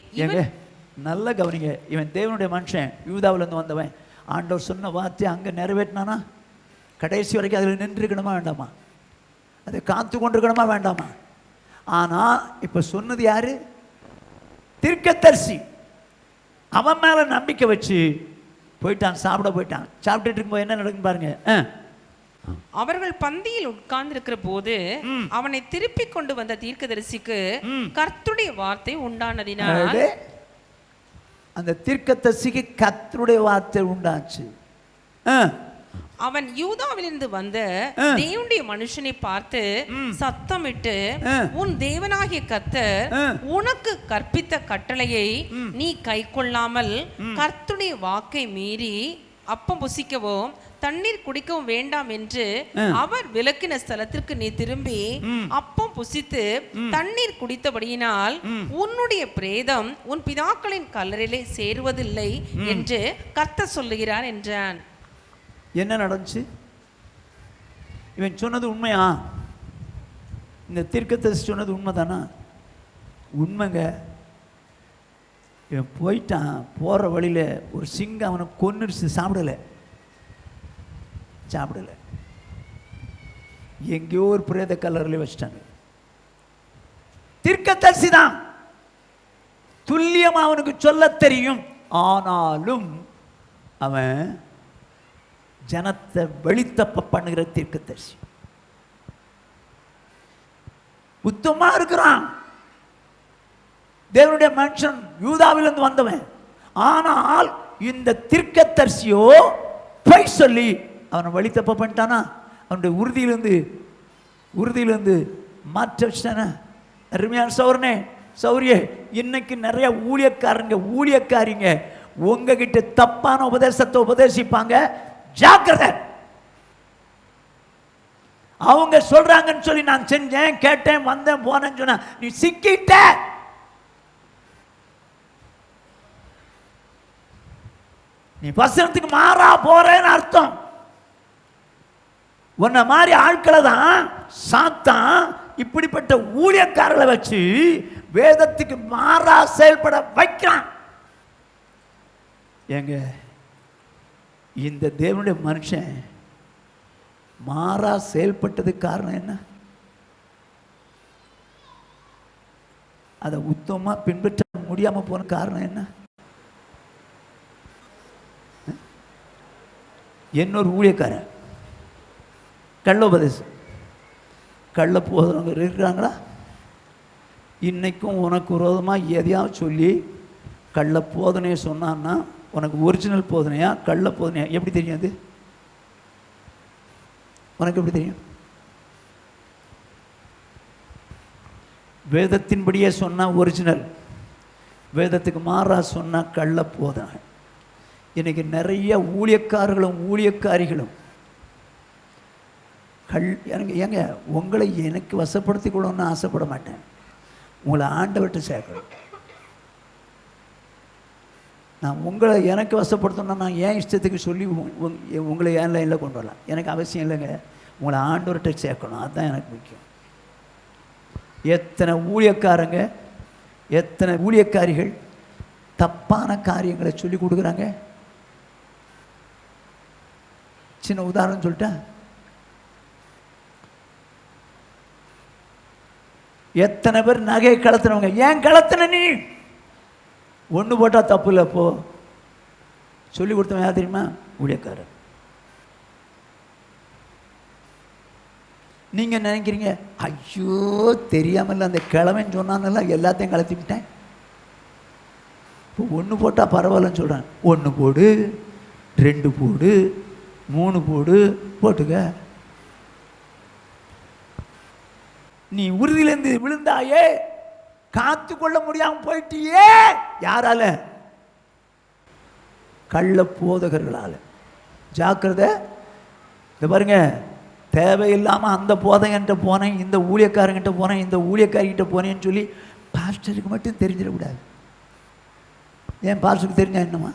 நல்ல கவனிங்க, இவன் தேவனுடைய மனுஷன், யூதாவிலிருந்து வந்தவன். ஆண்டவர் சொன்ன வார்த்தை அங்கே நிறைவேற்றினானா கடைசி வரைக்கும் அதில் நின்றுக்கணுமா வேண்டாமா? அதை காத்து கொண்டிருக்கணுமா வேண்டாமா? ஆனால் இப்போ சொன்னது யாரு? தீர்க்கதரிசி. அவன் மேலே நம்பிக்கை வச்சு போயிட்டான், சாப்பிட போயிட்டான். சாப்பிட்டுட்டு இருக்கும்போது என்ன நடக்கும் பாருங்க. அவர்கள் பந்தியில் உட்கார்ந்திருக்கிற போது அவனை திருப்பி கொண்டு வந்த தீர்க்கதரிசிக்கு கர்த்தருடைய வார்த்தை உண்டானதினால், அந்த தீர்க்கதரிசிக்கு கர்த்தருடைய வார்த்தை உண்டாச்சு. அவன் யூதாவிலிருந்து வந்த தேவனுடைய மனுஷனை பார்த்து சத்தமிட்டு, உன் தேவனாகிய கர்த்தர் உனக்கு கற்பித்த கட்டளையை நீ கைக்கொள்ளாமல் கர்த்தருடைய வாக்கை மீறி அப்பம் புசிக்கவும் தண்ணீர் குடிக்கவும் வேண்டாம் என்று அவர் விலக்கின ஸ்தலத்திற்கு நீ திரும்பி அப்பம் புசித்து தண்ணீர் குடித்தபடியினால் உன்னுடைய பிரேதம் உன் பிதாக்களின் கல்லறையிலே சேருவதில்லை என்று கர்த்தர் சொல்லுகிறார் என்றான். என்ன நடந்துச்சு? இவன் சொன்னது உண்மையா? இந்த தீர்க்கதரிசி சொன்னது உண்மைதானா? உண்மைங்க. இவன் போயிட்டான், போகிற வழியில் ஒரு சிங்கம் அவனை கொன்னுடுச்சு. சாப்பிடலை. எங்கேயோ ஒரு பிரேத கல்லறையில் வச்சிட்டாங்க. தீர்க்கதரிசி தான், துல்லியமாக அவனுக்கு சொல்ல தெரியும். ஆனாலும் அவன் ஜனத்தை வெளித்தப்ப பண்ணுகிற தீர்க்கதரிசி. உத்தமா இருக்கிறான், தேவனுடைய மனுஷன், யூதாவிலிருந்து வந்தவன். ஆனால் இந்த தீர்க்கதரிசியோ பொய் சொல்லி அவனை வழித்தப்ப பண்ணிட்டானா? அவனுடைய உறுதியிலிருந்து மாற்ற வச்சிட்டானா? அருமையான சௌரனே, சௌரியே, இன்னைக்கு நிறைய ஊழியக்காரிங்க உங்ககிட்ட தப்பான உபதேசத்தை உபதேசிப்பாங்க. ஜாக்கிரதை. அவங்க சொல்றாங்கன்னு சொல்லி நான் செஞ்சேன், கேட்டேன், வந்தேன், போனேன்னு சொன்ன நீ சிக்கிட்ட. நீ வசனத்துக்கு மாறா போறேன்னு அர்த்தம். உன்ன மாதிரி ஆட்களை தான் சாத்தான் இப்படிப்பட்ட ஊழியக்காரர்களை வச்சு வேதத்துக்கு மாறா செயல்பட வைக்கிறான். ஏங்க, இந்த தேவனுடைய மனுஷன் மாறா செயல்பட்டதுக்கு காரணம் என்ன? அதை உத்தமமா பின்பற்ற முடியாம போன காரணம் என்ன? இன்னொரு ஊழியக்காரன் கள்ளோபதேசம், கள்ள போதவங்க இருக்கிறாங்களா? இன்னைக்கும் உனக்கு விரோதமாக எதையாவது சொல்லி கள்ள போதனையை சொன்னான்னா உனக்கு ஒரிஜினல் போதனையா கள்ள போதனையா எப்படி தெரியும்? அது உனக்கு எப்படி தெரியும்? வேதத்தின்படியே சொன்னால் ஒரிஜினல், வேதத்துக்கு மாறா சொன்னால் கள்ள போதனை. இன்னைக்கு நிறைய ஊழியக்காரர்களும் ஊழியக்காரிகளும் ஏங்க, உங்களை எனக்கு வசப்படுத்தி கொள்ளணும்னு ஆசைப்பட மாட்டேன். உங்களை ஆண்டவர்கிட்ட சேர்க்கணும். நான் உங்களை எனக்கு வசப்படுத்தணும்னா நான் ஏன் இஷ்டத்துக்கு சொல்லி உங்களை ஏன் லைனில் கொண்டு வரலாம், எனக்கு அவசியம் இல்லைங்க. உங்களை ஆண்டவர்கிட்ட சேர்க்கணும், அதுதான் எனக்கு முக்கியம். எத்தனை ஊழியக்காரங்க, எத்தனை ஊழியக்காரிகள் தப்பான காரியங்களை சொல்லி கொடுக்குறாங்க. சின்ன உதாரணம் சொல்லிட்டா, எத்தனை பேர் நகையை கலத்தினவங்க. ஏன் கலத்தின? நீ ஒன்று போட்டால் தப்பு இல்லை. அப்போ சொல்லி கொடுத்தவன் யார் தெரியுமா? ஊழியக்காரர். நீங்கள் நினைக்கிறீங்க, ஐயோ தெரியாமல் அந்த கிழமைன்னு சொன்னான்ல எல்லாத்தையும் கலத்தி விட்டேன். இப்போ ஒன்று போட்டால் பரவாயில்லன்னு சொல்கிறேன். 1 போடு, 2 போடு, 3 போடு, போட்டுக்க. நீ உறுதியிலேருந்து விழுந்தாயே, காத்து கொள்ள முடியாமல் போயிட்டியே. யாரால? கள்ள போதகர்களால. ஜாக்கிரதை. இந்த பாருங்க, தேவையில்லாமல் அந்த போதகன்கிட்ட போனேன், இந்த ஊழியக்காரங்கிட்ட போனேன், இந்த ஊழியக்காரிகிட்ட போனேன்னு சொல்லி பாஸ்டருக்கு மட்டும் தெரிஞ்சிடக்கூடாது. ஏன் பாஸ்டருக்கு தெரிஞ்சா என்னமா?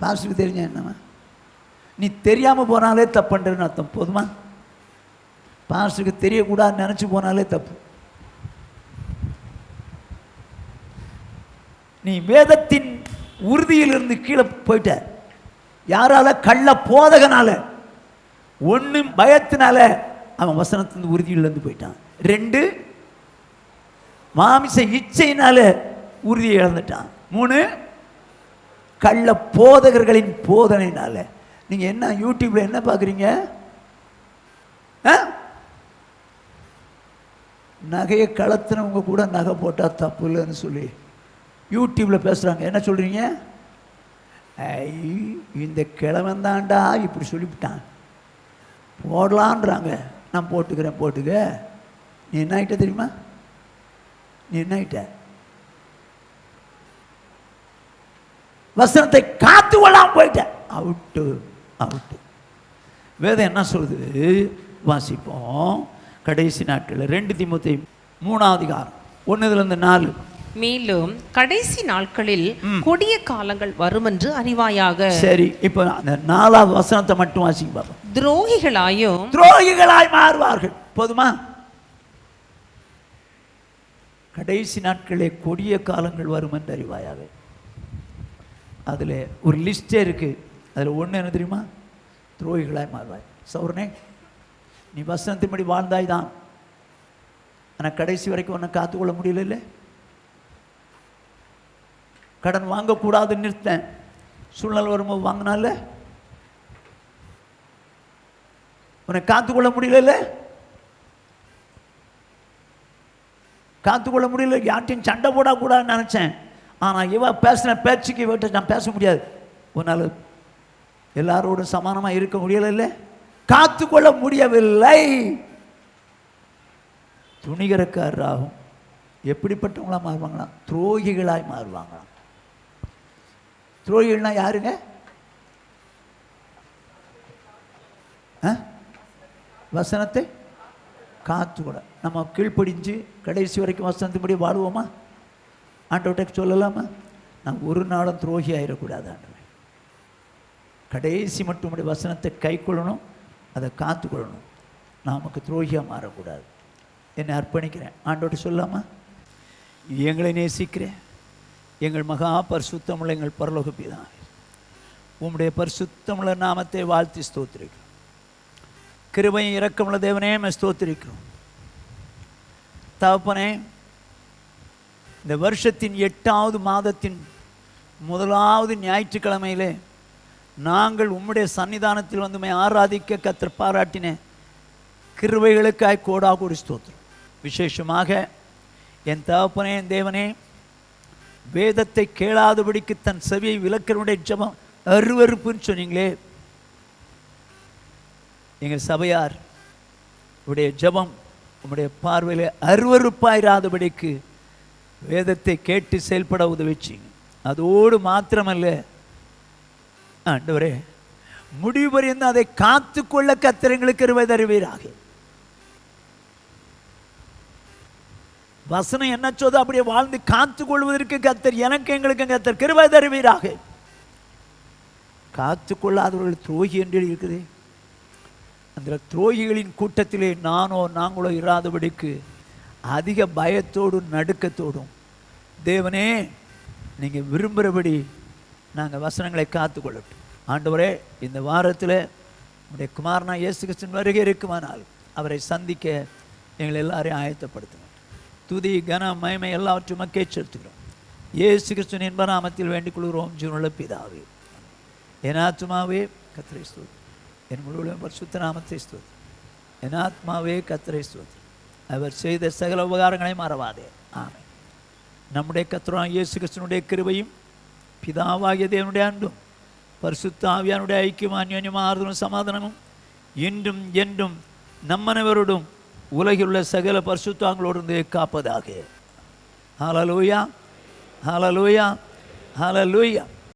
பாஸ்டருக்கு தெரிஞ்சா என்னமா? நீ தெரியாமல் போனாலே தப்புன்றன்னு அர்த்தம். போதுமா? பாஸ்டருக்கு தெரியக்கூடாதுன்னு நினச்சி போனாலே தப்பு. நீ வேதத்தின் உறுதியிலிருந்து கீழே போயிட்ட. யாரால? கள்ள போதகனால. 1 பயத்தினால அவன் வசனத்தின் உறுதியிலிருந்து போயிட்டான். 2 மாமிச இச்சையினால உறுதியை இழந்துட்டான். 3 கள்ள போதகர்களின் போதனையினால. நீங்கள் என்ன யூடியூப்பில் என்ன பார்க்குறீங்க? நகையை கலத்துனவங்க கூட நகை போட்டால் தப்பு இல்லைன்னு சொல்லி யூடியூப்பில் பேசுகிறாங்க. என்ன சொல்கிறீங்க? இந்த கிழவன் தாண்டா இப்படி சொல்லிவிட்டான், போடலான்றாங்க. நான் போட்டுக்கிறேன், போட்டுக்க. நீ என்ன ஆகிட்ட தெரியுமா? நீ என்ன ஆகிட்ட? வசனத்தை காத்து கொள்ளாமல் போயிட்ட. Out, out. வேதம் என்ன சொல்லுது? வாசிப்போம். கடைசி நாட்கள் 2 தீமோத்தேயு 3ஆம் அதிகாரம் 1-4. மேலும் கடைசி நாட்களில் கொடிய காலங்கள் வரும் என்று அறிவாயாக. சரி, இப்போ அந்த 4ஆவது வசனத்தை மட்டும் வாசிக்க பார்ப்போம். துரோகிகளாய் மாறுவார்கள். போதுமா? கடைசி நாட்களே கொடிய காலங்கள் வரும் என்று அறிவாயாக. அதில் ஒரு லிஸ்டே இருக்குது. அதில் ஒன்று என்ன தெரியுமா? துரோகிகளாய் மாறுவாய். சௌரனே, நீ வசனத்தின்படி வாழ்ந்தாய் தான், ஆனால் கடைசி வரைக்கும் ஒன்றை காத்துக்கொள்ள முடியல. இல்லை, கடன் வாங்கக்கூடாதுன்னு நிறுத்தேன், சூழ்நிலை வரும்போது வாங்கினால உன்னை காத்துக்கொள்ள முடியல. காத்துக்கொள்ள முடியல. யார்ட்டையும் சண்டை போடக்கூடாதுன்னு நினச்சேன், ஆனால் இவ பேசின பேச்சுக்கு இவட்ட நான் பேச முடியாது. உன்னால் எல்லாரோடும் சமானமாக இருக்க முடியல. காத்துக்கொள்ள முடியவில்லை. துணிகரக்காரராகும். எப்படிப்பட்டவங்களாம் மாறுவாங்களாம்? துரோகிகளாய் மாறுவாங்களாம். துரோகிகள்னா யாருங்க? வசனத்தை காத்துக்கூட நம்ம கீழ்ப்படிஞ்சு கடைசி வரைக்கும் வசனத்தின்படி வாழுவோமா? ஆண்டவர்கிட்ட சொல்லலாமா? நான் ஒரு நாளும் துரோகி ஆயிடக்கூடாது ஆண்டவரே. கடைசி மட்டும் வசனத்தை கை கொள்ளணும், அதை காத்துக்கொள்ளணும். நமக்கு துரோகியாக மாறக்கூடாது. என்னை அர்ப்பணிக்கிறேன். ஆண்டவர்கிட்ட சொல்லாமா? எங்களை நேசிக்கிறேன் எங்கள் மகா பரிசுத்தமுள்ள எங்கள் பரலோக பிதாவே, உம்முடைய பரிசுத்தமுள்ள நாமத்தை வாழ்த்தி ஸ்தோத்திரிக்கிறோம். கிருபையும் இரக்கமுள்ள தேவனே ஸ்தோத்திரிக்கிறோம். தகப்பனே, இந்த வருஷத்தின் 8வது மாதத்தின் 1வது ஞாயிற்றுக்கிழமையிலே நாங்கள் உம்முடைய சன்னிதானத்தில் வந்து ஆராதிக்க கர்த்தர் பாராட்டின கிருபைகளுக்காய் கோடாகோடி ஸ்தோத்திரம். விசேஷமாக என் தகப்பனே, என் தேவனே, வேதத்தை கேளாதபடிக்கு தன் செவியை விலக்கிறவனுடைய ஜெபம் அருவருப்புன்னு சொன்னீங்களே. எங்கள் சபையார் உடைய ஜெபம் உம்முடைய பார்வையில் அருவருப்பாயிராதபடிக்கு வேதத்தை கேட்டு செயல்பட உதவிச்சிங்க. அதோடு மாத்திரமல்ல ஆண்டவரே, முடிவு பரியந்த அதை காத்துக்கொள்ள கர்த்தர் எங்களுக்கு கிருபை தருவீராக. வசனம் என்ன சொல்லுதோ அப்படியே வாழ்ந்து காத்துக்கொள்வதற்கு கர்த்தர் எனக்கு எங்களுக்கு கர்த்தர் கிருபை தருவீராக. காத்துக்கொள்ளாதவர்கள் துரோகி என்று இருக்குது. அந்த துரோகிகளின் கூட்டத்திலே நாங்களோ இராதபடிக்கு அதிக பயத்தோடும் நடுக்கத்தோடும் தேவனே நீங்கள் விரும்புகிறபடி நாங்கள் வசனங்களை காத்துக்கொள்ளட்டும். ஆண்டவரே, இந்த வாரத்தில் உடைய குமாரனா இயேசு கிறிஸ்துவின் வருகை இருக்குமானால் அவரை சந்திக்க எங்களை எல்லாரையும் ஆயத்தப்படுத்துங்க. துதி கன மகிமை எல்லாவற்றும் மக்கே செலுத்துகிறோம். இயேசு கிறிஸ்துவின் இன்ப நாமத்தில் வேண்டிக் கொள்கிறோம் ஜீவனுள்ள பிதாவே. என் ஆத்துமாவே கர்த்தரை ஸ்தோத்திரம், என் முழு பரிசுத்த நாமத்தை ஸ்தோத்திரம். என் ஆத்மாவே கர்த்தரை ஸ்தோத்திரம், அவர் செய்த சகல உபகாரங்களை மறவாதே. ஆமென். நம்முடைய கர்த்தராகிய இயேசு கிறிஸ்துவினுடைய கிருபையும் பிதாவாகிய தேவனுடைய அன்பும் பரிசுத்த ஆவியானுடைய ஐக்கியம் அந்யோன்யம் ஆறுதலும் சமாதானமும் இன்றும் என்றும் நம்மனவரோடும் உலகில் உள்ள சகல பரிசுத்தங்களோடு காப்பதாக. ஹல்லேலூயா, ஹல்லேலூயா, ஹல்லேலூயா.